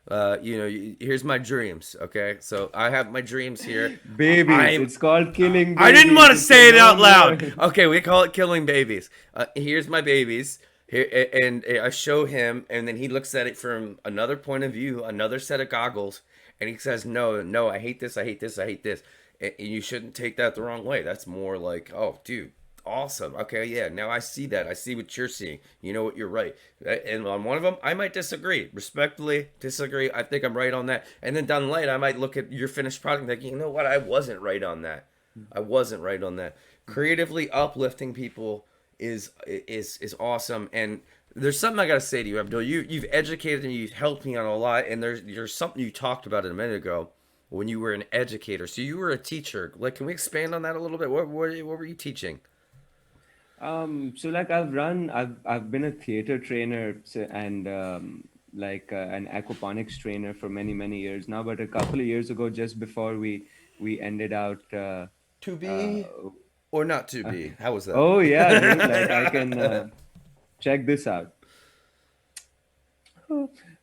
Here's my dreams. Okay, so I have my dreams here. Babies. I'm It's called killing I didn't want babies. to It's a say it out known loud. word. Okay, we call it killing babies. Here's my babies. Here, and I show him, and then he looks at it from another point of view, another set of goggles, and he says, "No, no, I hate this. I hate this. I hate this." And you shouldn't take that the wrong way. That's more like, "Oh, dude, awesome. Okay, yeah. Now I see that. I see what you're seeing. You know what? You're right." And on one of them, I might disagree. Respectfully disagree. I think I'm right on that. And then down the line, I might look at your finished product and think, you know what? I wasn't right on that. I wasn't right on that. Creatively uplifting people is awesome. And there's something I gotta say to you, Abdul. You've educated and you've helped me on a lot. And there's something you talked about it a minute ago when you were an educator. So you were a teacher. Like, can we expand on that a little bit? What were you teaching? So like I've been a theater trainer and an aquaponics trainer for many years now. But a couple of years ago, just before we ended out. To Uh, be or not to be? How was that? oh yeah, dude! Like I can check this out.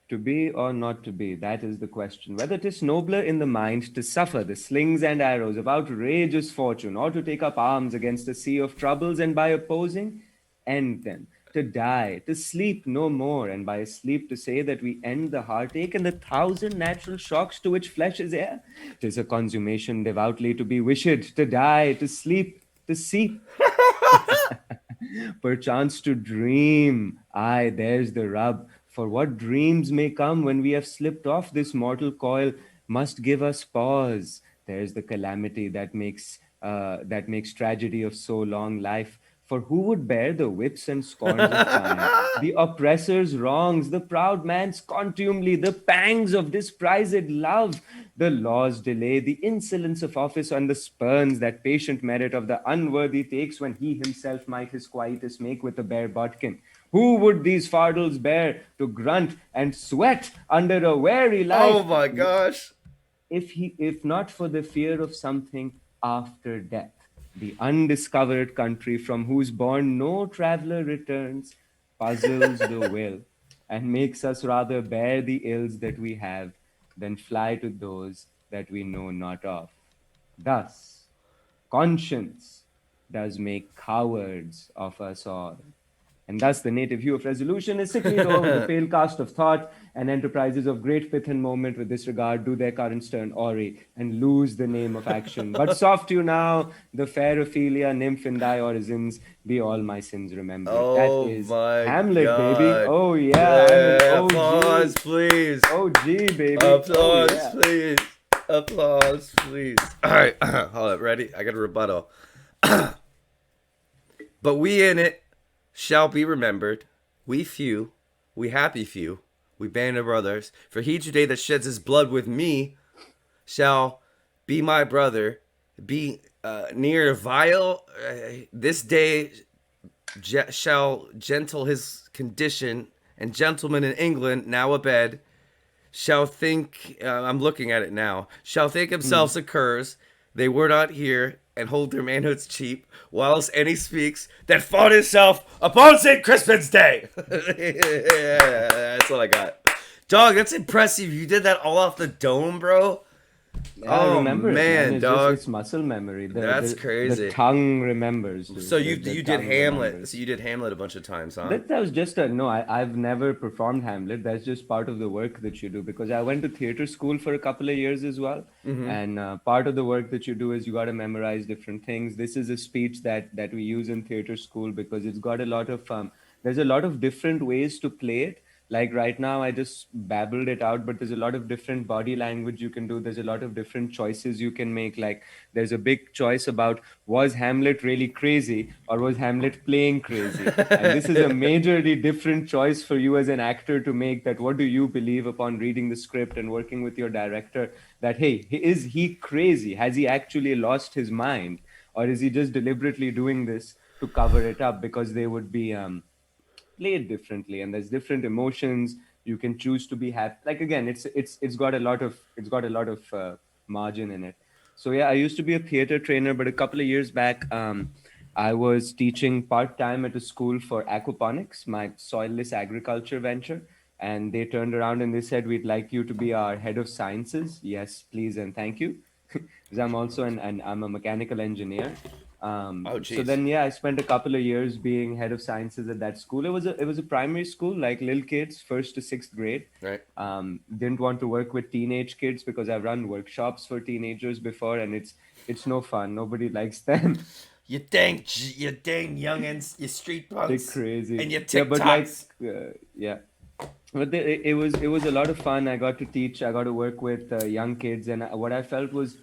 To be or not to be, that is the question. Whether 'tis nobler in the mind to suffer the slings and arrows of outrageous fortune, or to take up arms against a sea of troubles, and by opposing, end them. To die, to sleep no more, and by sleep to say that we end the heartache and the thousand natural shocks to which flesh is heir. 'Tis a consummation devoutly to be wished, to die, to sleep, to seep, perchance to dream. Aye, there's the rub. For what dreams may come when we have slipped off this mortal coil must give us pause. There's the calamity that makes tragedy of so long life. For who would bear the whips and scorns of time, the oppressor's wrongs, the proud man's contumely, the pangs of disprized love, the law's delay, the insolence of office, and the spurns that patient merit of the unworthy takes when he himself might his quietus make with a bare bodkin? Who would these fardels bear to grunt and sweat under a weary Oh life? my gosh. If not for the fear of something after death, the undiscovered country from whose bourne no traveler returns, puzzles the will and makes us rather bear the ills that we have than fly to those that we know not of. Thus, conscience does make cowards of us all. And thus the native hue of resolution is sickly though, with the pale cast of thought, and enterprises of great pith and moment with disregard do their current stern ori, and lose the name of action. But soft you now, the fair Ophelia, nymph in thy orisons, be all my sins remembered. That Oh is my Hamlet, baby. god. Oh yeah, I'm an Yeah, applause, OG. please. OG, baby. Oh Applause, yeah. please. Applause, please. All right, hold up. Ready? I got a rebuttal. But we in it shall be remembered. We few, we happy few, we band of brothers. For he today that sheds his blood with me shall be my brother. Be near vile. This day shall gentle his condition, and gentlemen in England now abed shall think, I'm looking at it now, shall think Hmm. themselves a curs, they were not here, and hold their manhoods cheap, whilst any speaks that fought himself upon St. Crispin's Day. Yeah, that's all I got. Dog, that's impressive. You did that all off the dome, bro. Yeah, I Oh, remember it, man. man, It's just dog. it's muscle memory. The That's the the crazy. tongue remembers, So dude. you The you did tongue Hamlet. remembers. So you did Hamlet a bunch of times, huh? That was just a no. I've never performed Hamlet. That's just part of the work that you do because I went to theater school for a couple of years as well. Mm-hmm. And part of the work that you do is you got to memorize different things. This is a speech that we use in theater school because it's got a lot of there's a lot of different ways to play it. Like right now, I just babbled it out, but there's a lot of different body language you can do. There's a lot of different choices you can make. Like there's a big choice about was Hamlet really crazy or was Hamlet playing crazy? And this is a majorly different choice for you as an actor to make. That what do you believe upon reading the script and working with your director? That hey, is he crazy? Has he actually lost his mind? Or is he just deliberately doing this to cover it up because they would be played differently and there's different emotions you can choose to be happy. Like again, it's got a lot of margin in it. So yeah, I used to be a theater trainer, but a couple of years back I was teaching part-time at a school for aquaponics, my soilless agriculture venture. And they turned around and they said, we'd like you to be our head of sciences. Yes, please, and thank you. Because I'm also I'm a mechanical engineer. Oh, So jeez. then, yeah, I spent a couple of years being head of sciences at that school. It was a primary school, like little kids, first to sixth grade. Right. Didn't want to work with teenage kids because I've run workshops for teenagers before, and it's no fun. Nobody likes them. You dang youngins, you street They're punks, crazy. and you Yeah, but like, TikToks. yeah. But it was a lot of fun. I got to teach. I got to work with young kids, and what I felt was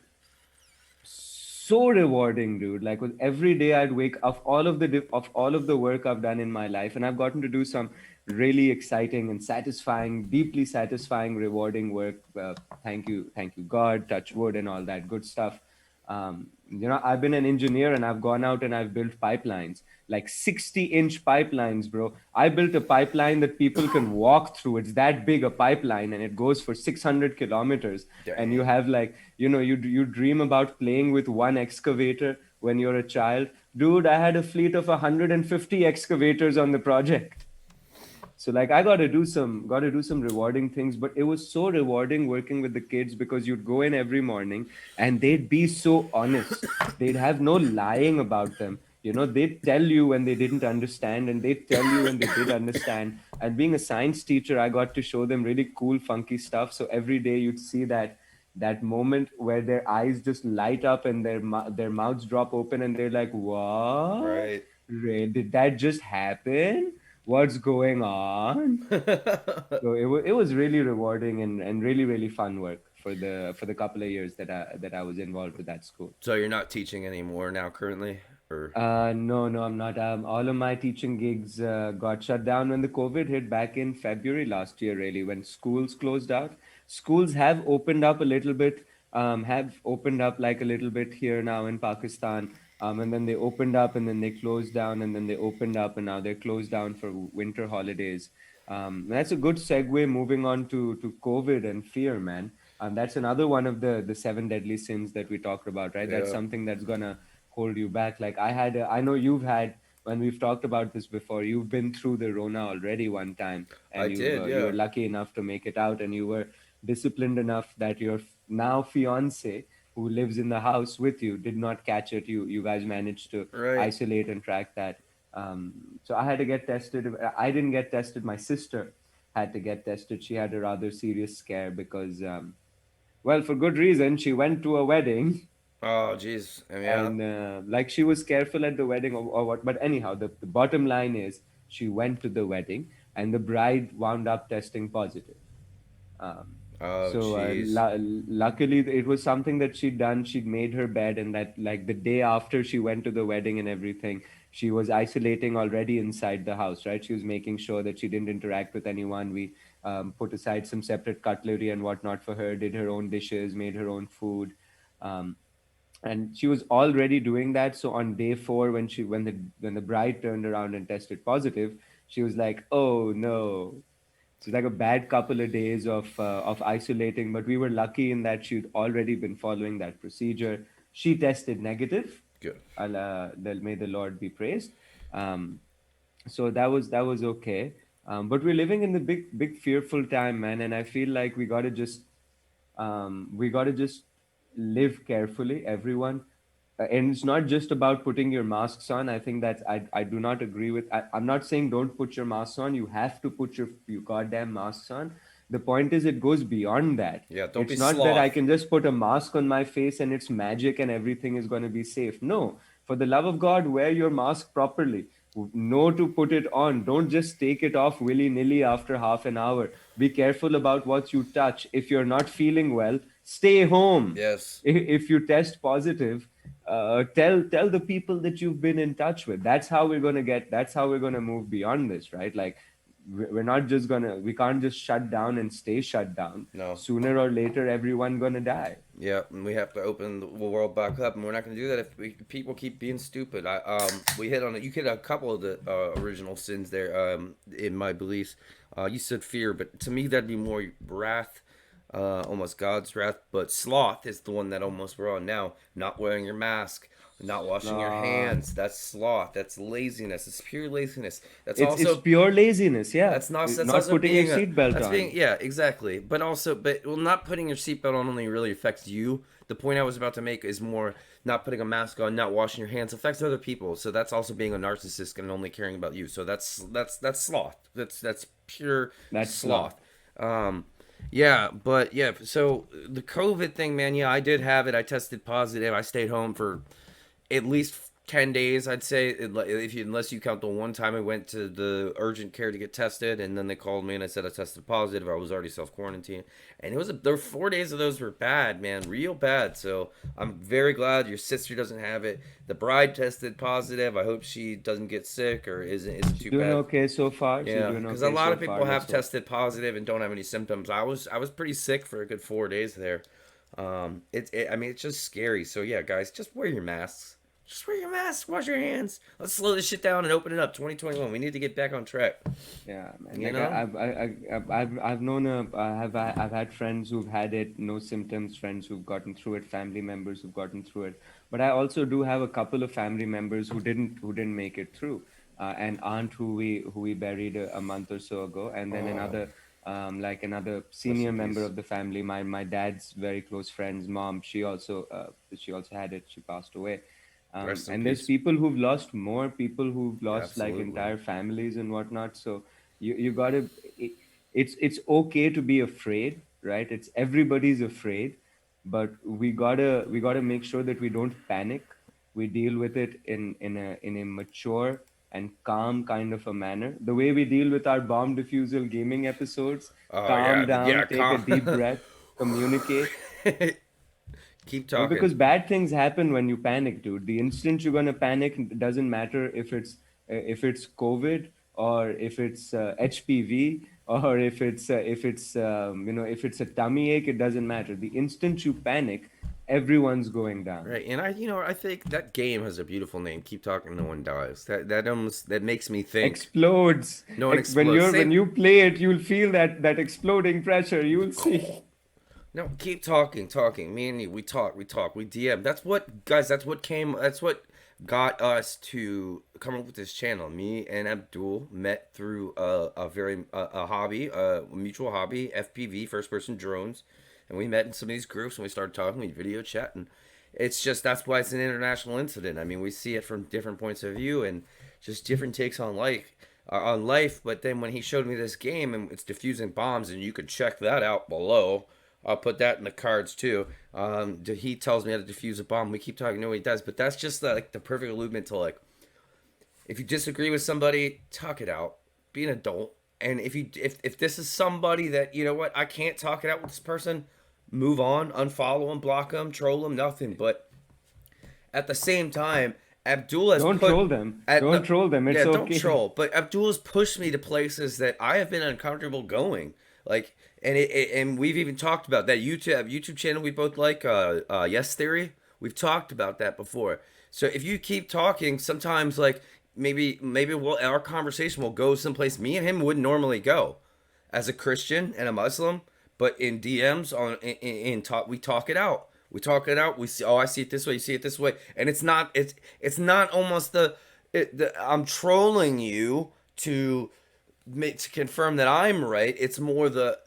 so rewarding, dude. Like with every day I'd wake of all of the work I've done in my life, and I've gotten to do some really exciting and satisfying, deeply satisfying, rewarding work. Thank you, God, touch wood, and all that good stuff. I've been an engineer and I've gone out and I've built pipelines, like 60-inch pipelines, bro. I built a pipeline that people can walk through. It's that big a pipeline and it goes for 600 kilometers. And you Dang. have like, you dream about playing with one excavator when you're a child. Dude, I had a fleet of 150 excavators on the project. So like I got to do some rewarding things, but it was so rewarding working with the kids because you'd go in every morning and they'd be so honest. They'd have no lying about them. They'd tell you when they didn't understand and they'd tell you when they did understand. And being a science teacher, I got to show them really cool funky stuff. So every day you'd see that moment where their eyes just light up and their mouths drop open and they're like, "What? Right. Did that just happen? What's going on?" So it was really rewarding and really really fun work for the couple of years that I was involved with that school. So you're not teaching anymore now, currently, or No, no, I'm not. All of my teaching gigs got shut down when the COVID hit back in February last year, really, when schools closed out. Schools have opened up a little bit, have opened up like a little bit here now in Pakistan. And then they opened up and then they closed down and then they opened up and now they're closed down for winter holidays. That's a good segue moving on to COVID and fear, man. That's another one of the seven deadly sins that we talked about, right? That's yeah, something that's gonna hold you back. Like I know you've had, when we've talked about this before, you've been through the Rona already one time, I and did. you Yeah, were lucky enough to make it out, and you were disciplined enough that your now fiance, who lives in the house with you, did not catch it. You guys managed to right. isolate and track that. So I had to get tested. I didn't get tested. My sister had to get tested. She had a rather serious scare because, well, for good reason. She went to a wedding Oh, jeez. I mean, yeah. and like she was careful at the wedding or what. But anyhow, the bottom line is she went to the wedding and the bride wound up testing positive. Um, Oh, so jeez. luckily, it was something that she'd done. She'd made her bed, and that like the day after she went to the wedding and everything, she was isolating already inside the house. Right, she was making sure that she didn't interact with anyone. We put aside some separate cutlery and whatnot for her. Did her own dishes, made her own food. Um, and she was already doing that. So on day 4, when the bride turned around and tested positive, she was like, oh no. So it's like a bad couple of days of isolating, but we were lucky in that she'd already been following that procedure. She tested negative. Good. May the Lord be praised. Um, so that was okay. But we're living in the big fearful time, man, and I feel like we got to just live carefully, everyone. And it's not just about putting your masks on. I think that I do not agree with. I'm not saying don't put your masks on. You have to put your goddamn masks on. The point is, it goes beyond that. Yeah, don't be It's not that I sloth. can just put a mask on my face and it's magic and everything is going to be safe. No, for the love of God, wear your mask properly. Know to put it on. Don't just take it off willy nilly after half an hour. Be careful about what you touch. If you're not feeling well, stay home. Yes. If you test positive, tell the people that you've been in touch with. That's how we're gonna move beyond this, right? Like we're not just gonna we can't just shut down and stay shut down. No. Sooner or later, everyone gonna die. Yeah, and we have to open the world back up, and we're not going to do that if people keep being stupid. We hit on it. You hit a couple of the original sins there. In my beliefs, you said fear, but to me that'd be more wrath, almost God's wrath. But sloth is the one that almost we're on now. Not wearing your mask, not washing your uh, hands. That's sloth. That's laziness. It's pure laziness. That's it's also pure laziness, yeah. that's Not also putting your being a seatbelt that's being on. yeah, exactly, but also but well, not putting your seatbelt on only really affects you. The point I was about to make is more not putting a mask on, not washing your hands affects other people, so that's also being a narcissist and only caring about you. So that's sloth. That's pure That's sloth. sloth. um yeah, but yeah, so the COVID thing, man, yeah, I did have it. I tested positive. I stayed home for at least 10 days, I'd say, if you unless you count the one time I went to the urgent care to get tested, and then they called me and I said I tested positive. I was already self-quarantined, and there were 4 days of those were bad, man, real bad. So I'm very glad your sister doesn't have it. The bride tested positive. I hope she doesn't get sick or isn't She's too doing bad. okay so far. She's Yeah, doing because a okay lot so of people far. have Let's hope. tested positive and don't have any symptoms. I was pretty sick for a good 4 days there. I mean, it's just scary. So yeah, guys, just wear your masks. Just wear your mask. Wash your hands. Let's slow this shit down and open it up. 2021. We need to get back on track. Yeah, man. You Like know? I've known I've had friends who've had it, no symptoms. Friends who've gotten through it. Family members who've gotten through it. But I also do have a couple of family members who didn't make it through. An aunt who we buried a month or so ago, and then Oh, another rest senior in member peace. of the family, my dad's very close friend's mom. She also had it. She passed away. Rest in And there's peace. people who've lost more, people who've lost like Absolutely. entire families and whatnot. So you gotta it, it's okay to be afraid, right? It's everybody's afraid, but we gotta make sure that we don't panic. We deal with it in a mature and calm kind of a manner, the way we deal with our bomb diffusal gaming episodes. Oh Calm yeah, yeah. down, take a deep breath, communicate. Keep Well, talking. because bad things happen when you panic, dude. The instant you're gonna panic, it doesn't matter if it's COVID or if it's HPV or if it's a tummy ache. It doesn't matter. The instant you panic, everyone's going down. Right, and I think that game has a beautiful name. Keep talking, no one dies. That almost that makes me think. Explodes. No one When explodes. you're when Same. you play it, you'll feel that exploding pressure. You'll see. No, keep talking, talking. Me and you, we talk, we DM. That's what, guys. That's what got us to come up with this channel. Me and Abdul met through a hobby, a mutual hobby, FPV, first person drones, and we met in some of these groups and we started talking. We video chat, and it's just that's why it's an international incident. I mean, we see it from different points of view, and just different takes on life. But then when he showed me this game and it's diffusing bombs, and you could check that out below. I'll put that in the cards too. He tells me how to defuse a bomb. We keep talking, no, he does, but that's just like the perfect alludement to like, if you disagree with somebody, talk it out. Be an adult. And if this is somebody that you know what, I can't talk it out with this person, move on, unfollow them, block them, troll them, nothing. But at the same time, Abdul has Don't put troll them. at Don't no, troll them. yeah, It's don't okay. troll. But Abdul has pushed me to places that I have been uncomfortable going. Like, and we've even talked about that YouTube channel we both like, Yes Theory. We've talked about that before. So if you keep talking, sometimes like maybe our conversation will go someplace me and him wouldn't normally go as a Christian and a Muslim, but in DMs in talk we talk it out. We talk it out. We see, oh, I see it this way. You see it this way, and it's not almost the I'm trolling you to to confirm that I'm right. It's more the,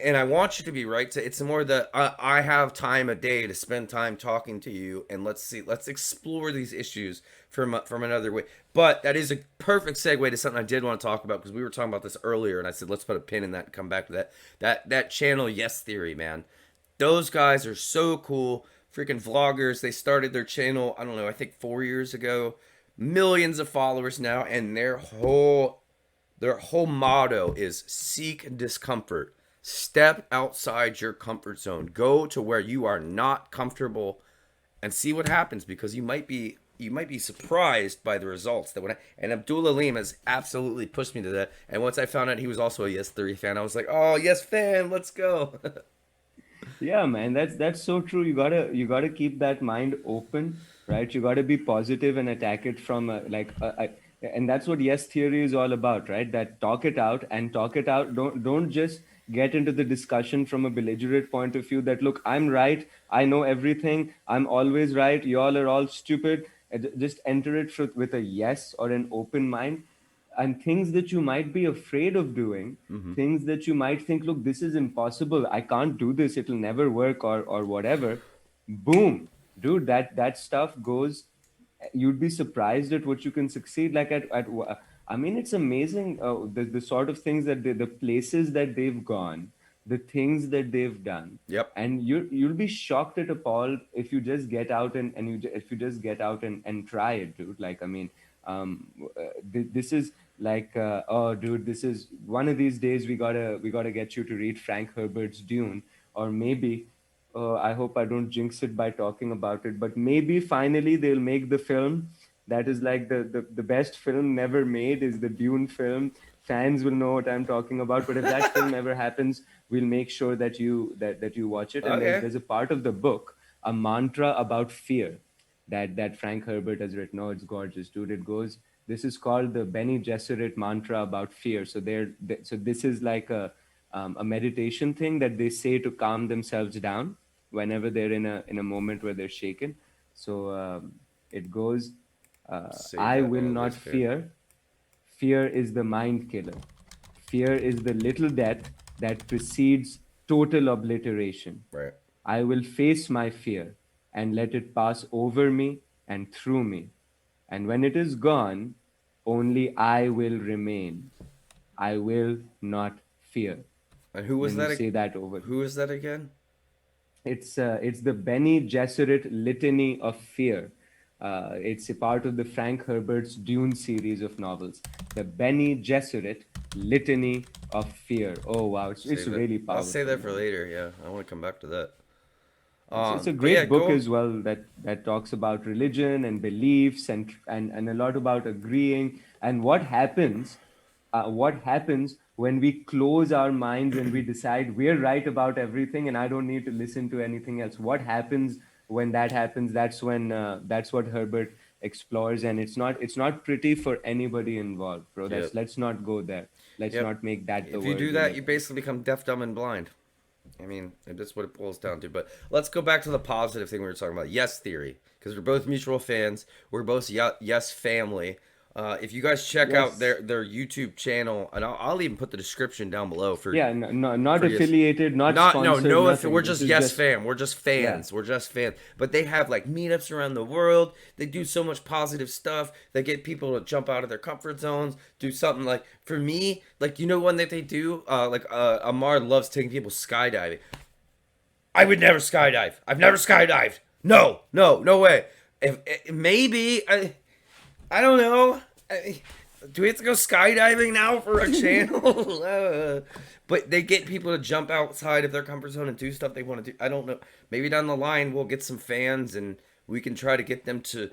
and I want you to be right. It's more the I have time a day to spend time talking to you, and let's explore these issues from another way. But that is a perfect segue to something I did want to talk about because we were talking about this earlier, and I said let's put a pin in that and come back to that channel. Yes Theory, man, those guys are so cool. Freaking vloggers. They started their channel, I don't know, I think 4 years ago. Millions of followers now, and their whole motto is seek discomfort. Step outside your comfort zone. Go to where you are not comfortable and see what happens because you might be surprised by the results that and Abdul Aleem has absolutely pushed me to that. And once I found out he was also a Yes Theory fan, I was like, "Oh, Yes fan, let's go." Yeah, man, that's so true. You gotta keep that mind open, right? You gotta be positive and attack it from and that's what yes theory is all about, right? That talk it out and talk it out. Don't just get into the discussion from a belligerent point of view that look, I'm right, I know everything, I'm always right, y'all are all stupid. Just enter it with a yes or an open mind, and things that you might be afraid of doing, Mm-hmm. things that you might think, look, this is impossible, I can't do this, it'll never work, or whatever. Boom, dude, that stuff goes. You'd be surprised at what you can succeed like I mean, it's amazing, the sort of things that the places that they've gone, the things that they've done. Yep. And you'll be shocked at appalled if you just get out if you just get out and try it, dude. Like, I mean, this is like, oh dude, this is one of these days we gotta get you to read Frank Herbert's Dune. Or maybe, I hope I don't jinx it by talking about it, but maybe finally they'll make the film that is like the best film never made is the Dune film. Fans will know what I'm talking about. But if that film ever happens, we'll make sure that you watch it. And Okay. there's a part of the book, a mantra about fear, that Frank Herbert has written. Oh, it's gorgeous, dude. It goes. This is called the Bene Gesserit mantra about fear. So this is like a meditation thing that they say to calm themselves down whenever they're in a moment where they're shaken. So it goes, Save I that will on the not list here. fear. Fear is the mind killer. Fear is the little death that precedes total obliteration. Right. I will face my fear and let it pass over me and through me. And when it is gone, only I will remain. I will not fear. And who was Then you that? say that over. Who is that again? It's the Bene Gesserit Litany of Fear. It's a part of the Frank Herbert's Dune series of novels. The Bene Gesserit Litany of Fear. Oh wow, it's Save it. really I'll save powerful, that for man. later. Yeah, I want to come back to that. It's a But yeah, great book go. as well that talks about religion and beliefs and a lot about agreeing and what happens when we close our minds and we decide we're right about everything and I don't need to listen to anything else. What happens when that happens? That's what Herbert explores, and it's not pretty for anybody involved, bro. Yep. Let's not go there. Let's Yep. not make that the If you world do we that, live you in. basically become deaf, dumb, and blind. I mean, that's what it boils down to. But let's go back to the positive thing we were talking about. Yes theory, because we're both mutual fans. We're both yes family. If you guys check out Yes. their YouTube channel, and I'll even put the description down below Yeah, no, no, not for yes. affiliated, not Not no sponsored, no if nothing. we're This just is yes just, fan. We're just yeah. fans. We're just fans. But they have like meetups around the world. They do so much positive stuff. They get people to jump out of their comfort zones. Do something like for me, like you know one that they do. Amar loves taking people skydiving. I would never skydive. I've never skydived. No, no, no way. If maybe I don't know. Do we have to go skydiving now for a channel? But they get people to jump outside of their comfort zone and do stuff they want to do. I don't know. Maybe down the line we'll get some fans and we can try to get them to,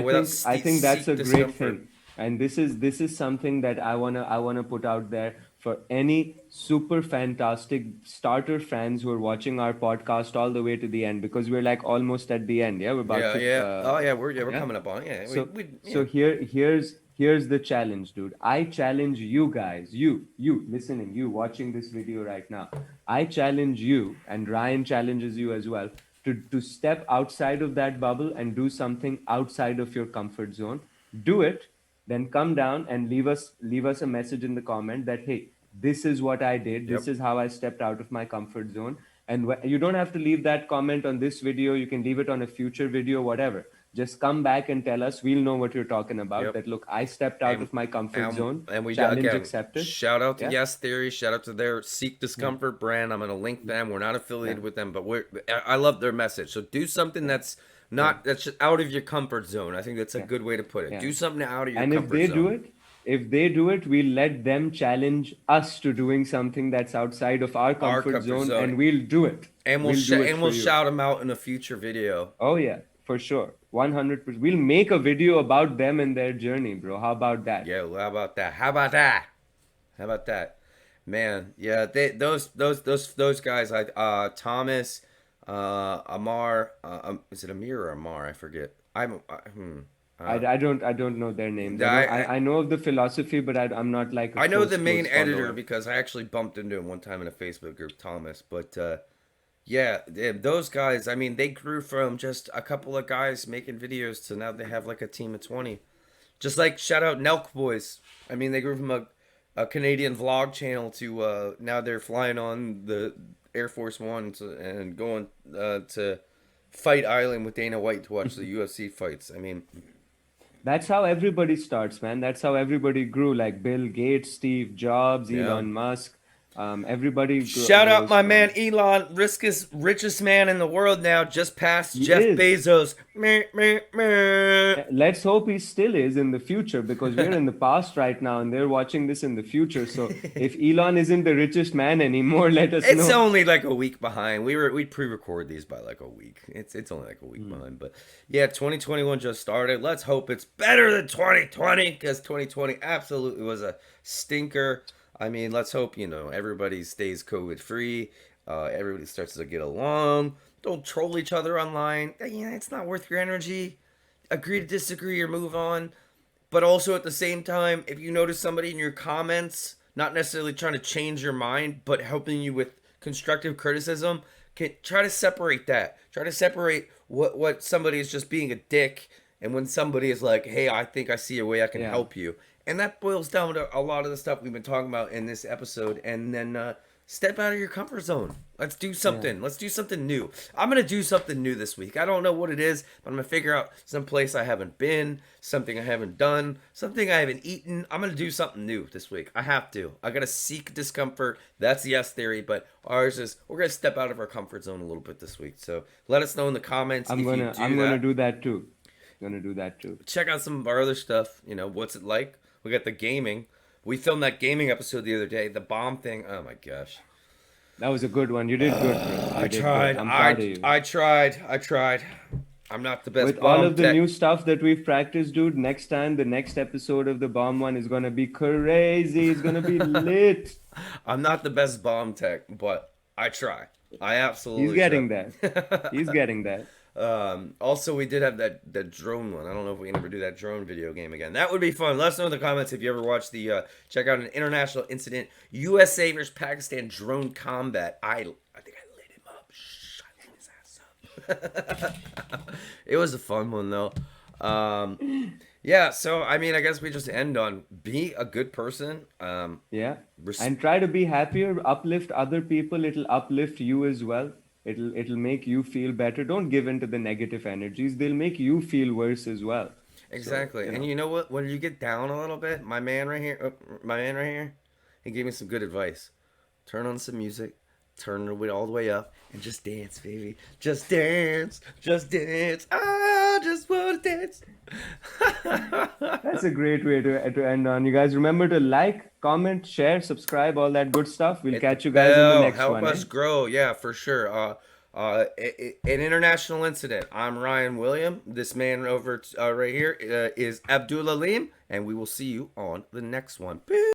without I think that's seek a great discomfort. thing, and this is something that I wanna put out there for any super fantastic starter fans who are watching our podcast all the way to the end, because we're like almost at the end. Yeah, we're about Yeah, yeah. Oh yeah, we're yeah. coming up on it. Yeah, So yeah. here's the challenge, dude. I challenge you guys, you listening, you watching this video right now. I challenge you, and Ryan challenges you as well, to step outside of that bubble and do something outside of your comfort zone. Do it, then come down and leave us a message in the comment that, hey, this is what I did, this Yep, is how I stepped out of my comfort zone. And you don't have to leave that comment on this video, you can leave it on a future video, whatever. Just come back and tell us, we'll know what you're talking about, yep. that look, I stepped out and of my comfort zone, and we challenge again accepted. shout out to Yeah. Yes Theory, shout out to their Seek Yeah. Discomfort brand. I'm gonna link them. We're not Yeah. affiliated with them, but I love their message. So do something Yeah. that's Yeah. not that's just out of your comfort zone. I think that's a Yeah. good way to put it. Yeah. Do something out of your And comfort zone. if they do it, we'll let them challenge us to doing something that's outside of our Our comfort comfort zone, zone, and we'll do it. We'll do it and for we'll you. shout them out in a future video. Oh yeah, for sure. 100%. We'll make a video about them and their journey, bro. How about that? Yeah, well, how about that? How about that? How about that? Man, yeah, those guys. Thomas, Amar. Is it Amir or Amar? I forget. Uh, I don't know their names. I know I I know of the philosophy, but I'm not like a I know close the main close editor follower. because I actually bumped into him one time in a Facebook group, Thomas. But yeah, those guys. I mean, they grew from just a couple of guys making videos to now they have like a team of 20. Just like shout out Nelk Boys. I mean, they grew from a Canadian vlog channel to now they're flying on the Air Force One and going to Fight Island with Dana White to watch the UFC fights. I mean, That's how everybody starts, man. That's how everybody grew. Like Bill Gates, Steve Jobs, yeah. Elon Musk. Everybody Shout out grows my man from. Elon, richest man in the world now, just past He Jeff is. Bezos. Meh, meh, meh. Let's hope he still is in the future, because we're in the past right now and they're watching this in the future. So if Elon isn't the richest man anymore, let us It's know. only like a week behind. We pre-record these by like a week. It's only like a week Hmm. behind, but yeah, 2021 just started. Let's hope it's better than 2020 because 2020 absolutely was a stinker. I mean, let's hope everybody stays COVID free. Everybody starts to get along. Don't troll each other online. Yeah, it's not worth your energy. Agree to disagree or move on. But also at the same time, if you notice somebody in your comments, not necessarily trying to change your mind, but helping you with constructive criticism, try to separate that. Try to separate what somebody is just being a dick, and when somebody is like, "Hey, I think I see a way I can Yeah. help you," and that boils down to a lot of the stuff we've been talking about in this episode. And then step out of your comfort zone. Let's do Yeah. something. Let's do something new. I'm gonna do something new this week. I don't know what it is, but I'm gonna figure out some place I haven't been, something I haven't done, something I haven't eaten. I'm gonna do something new this week. I have to. I gotta seek discomfort. That's Yes Theory, but ours is we're gonna step out of our comfort zone a little bit this week. So let us know in the comments I'm if you gonna do I'm gonna that. do that too. Gonna do that too. Check out some of our other stuff. What's it like? We got the gaming. We filmed that gaming episode the other day. The bomb thing. Oh my gosh. That was a good one. You did good, bro. I You did good. tried. I'm proud of you. I tried. I tried. I'm not the With best all bomb of the tech. new stuff that we've practiced, dude, next time, the next episode of the bomb one is gonna be crazy. It's gonna be lit. I'm not the best bomb tech, but I try. I He's absolutely getting there. try. He's getting there. Also, we did have that drone one. I don't know if we can ever do that drone video game again. That would be fun. Let us know in the comments if you ever watched the check out an international incident USA versus Pakistan drone combat. I think I lit him up. Shh, I lit his ass up. It was a fun one though. Um, Yeah, so I mean, I guess we just end on be a good person. Yeah. Res- And try to be happier, uplift other people, it'll uplift you as well. It'll make you feel better. Don't give in to the negative energies. They'll make you feel worse as well. So, exactly. you And know, you know what? When you get down a little bit, my man right here, he gave me some good advice. Turn on some music, turn it all the way up, and just dance, baby. Just dance, just dance. I just want to dance. that's a great way to end on. You guys remember to like, comment, share, subscribe, all that good stuff. We'll Hit the catch you guys in the bell. next Help one, us eh? grow. Yeah, for sure. An international incident. I'm Ryan William. This man over right here is Abdul Alim, and we will see you on the next one. Peace.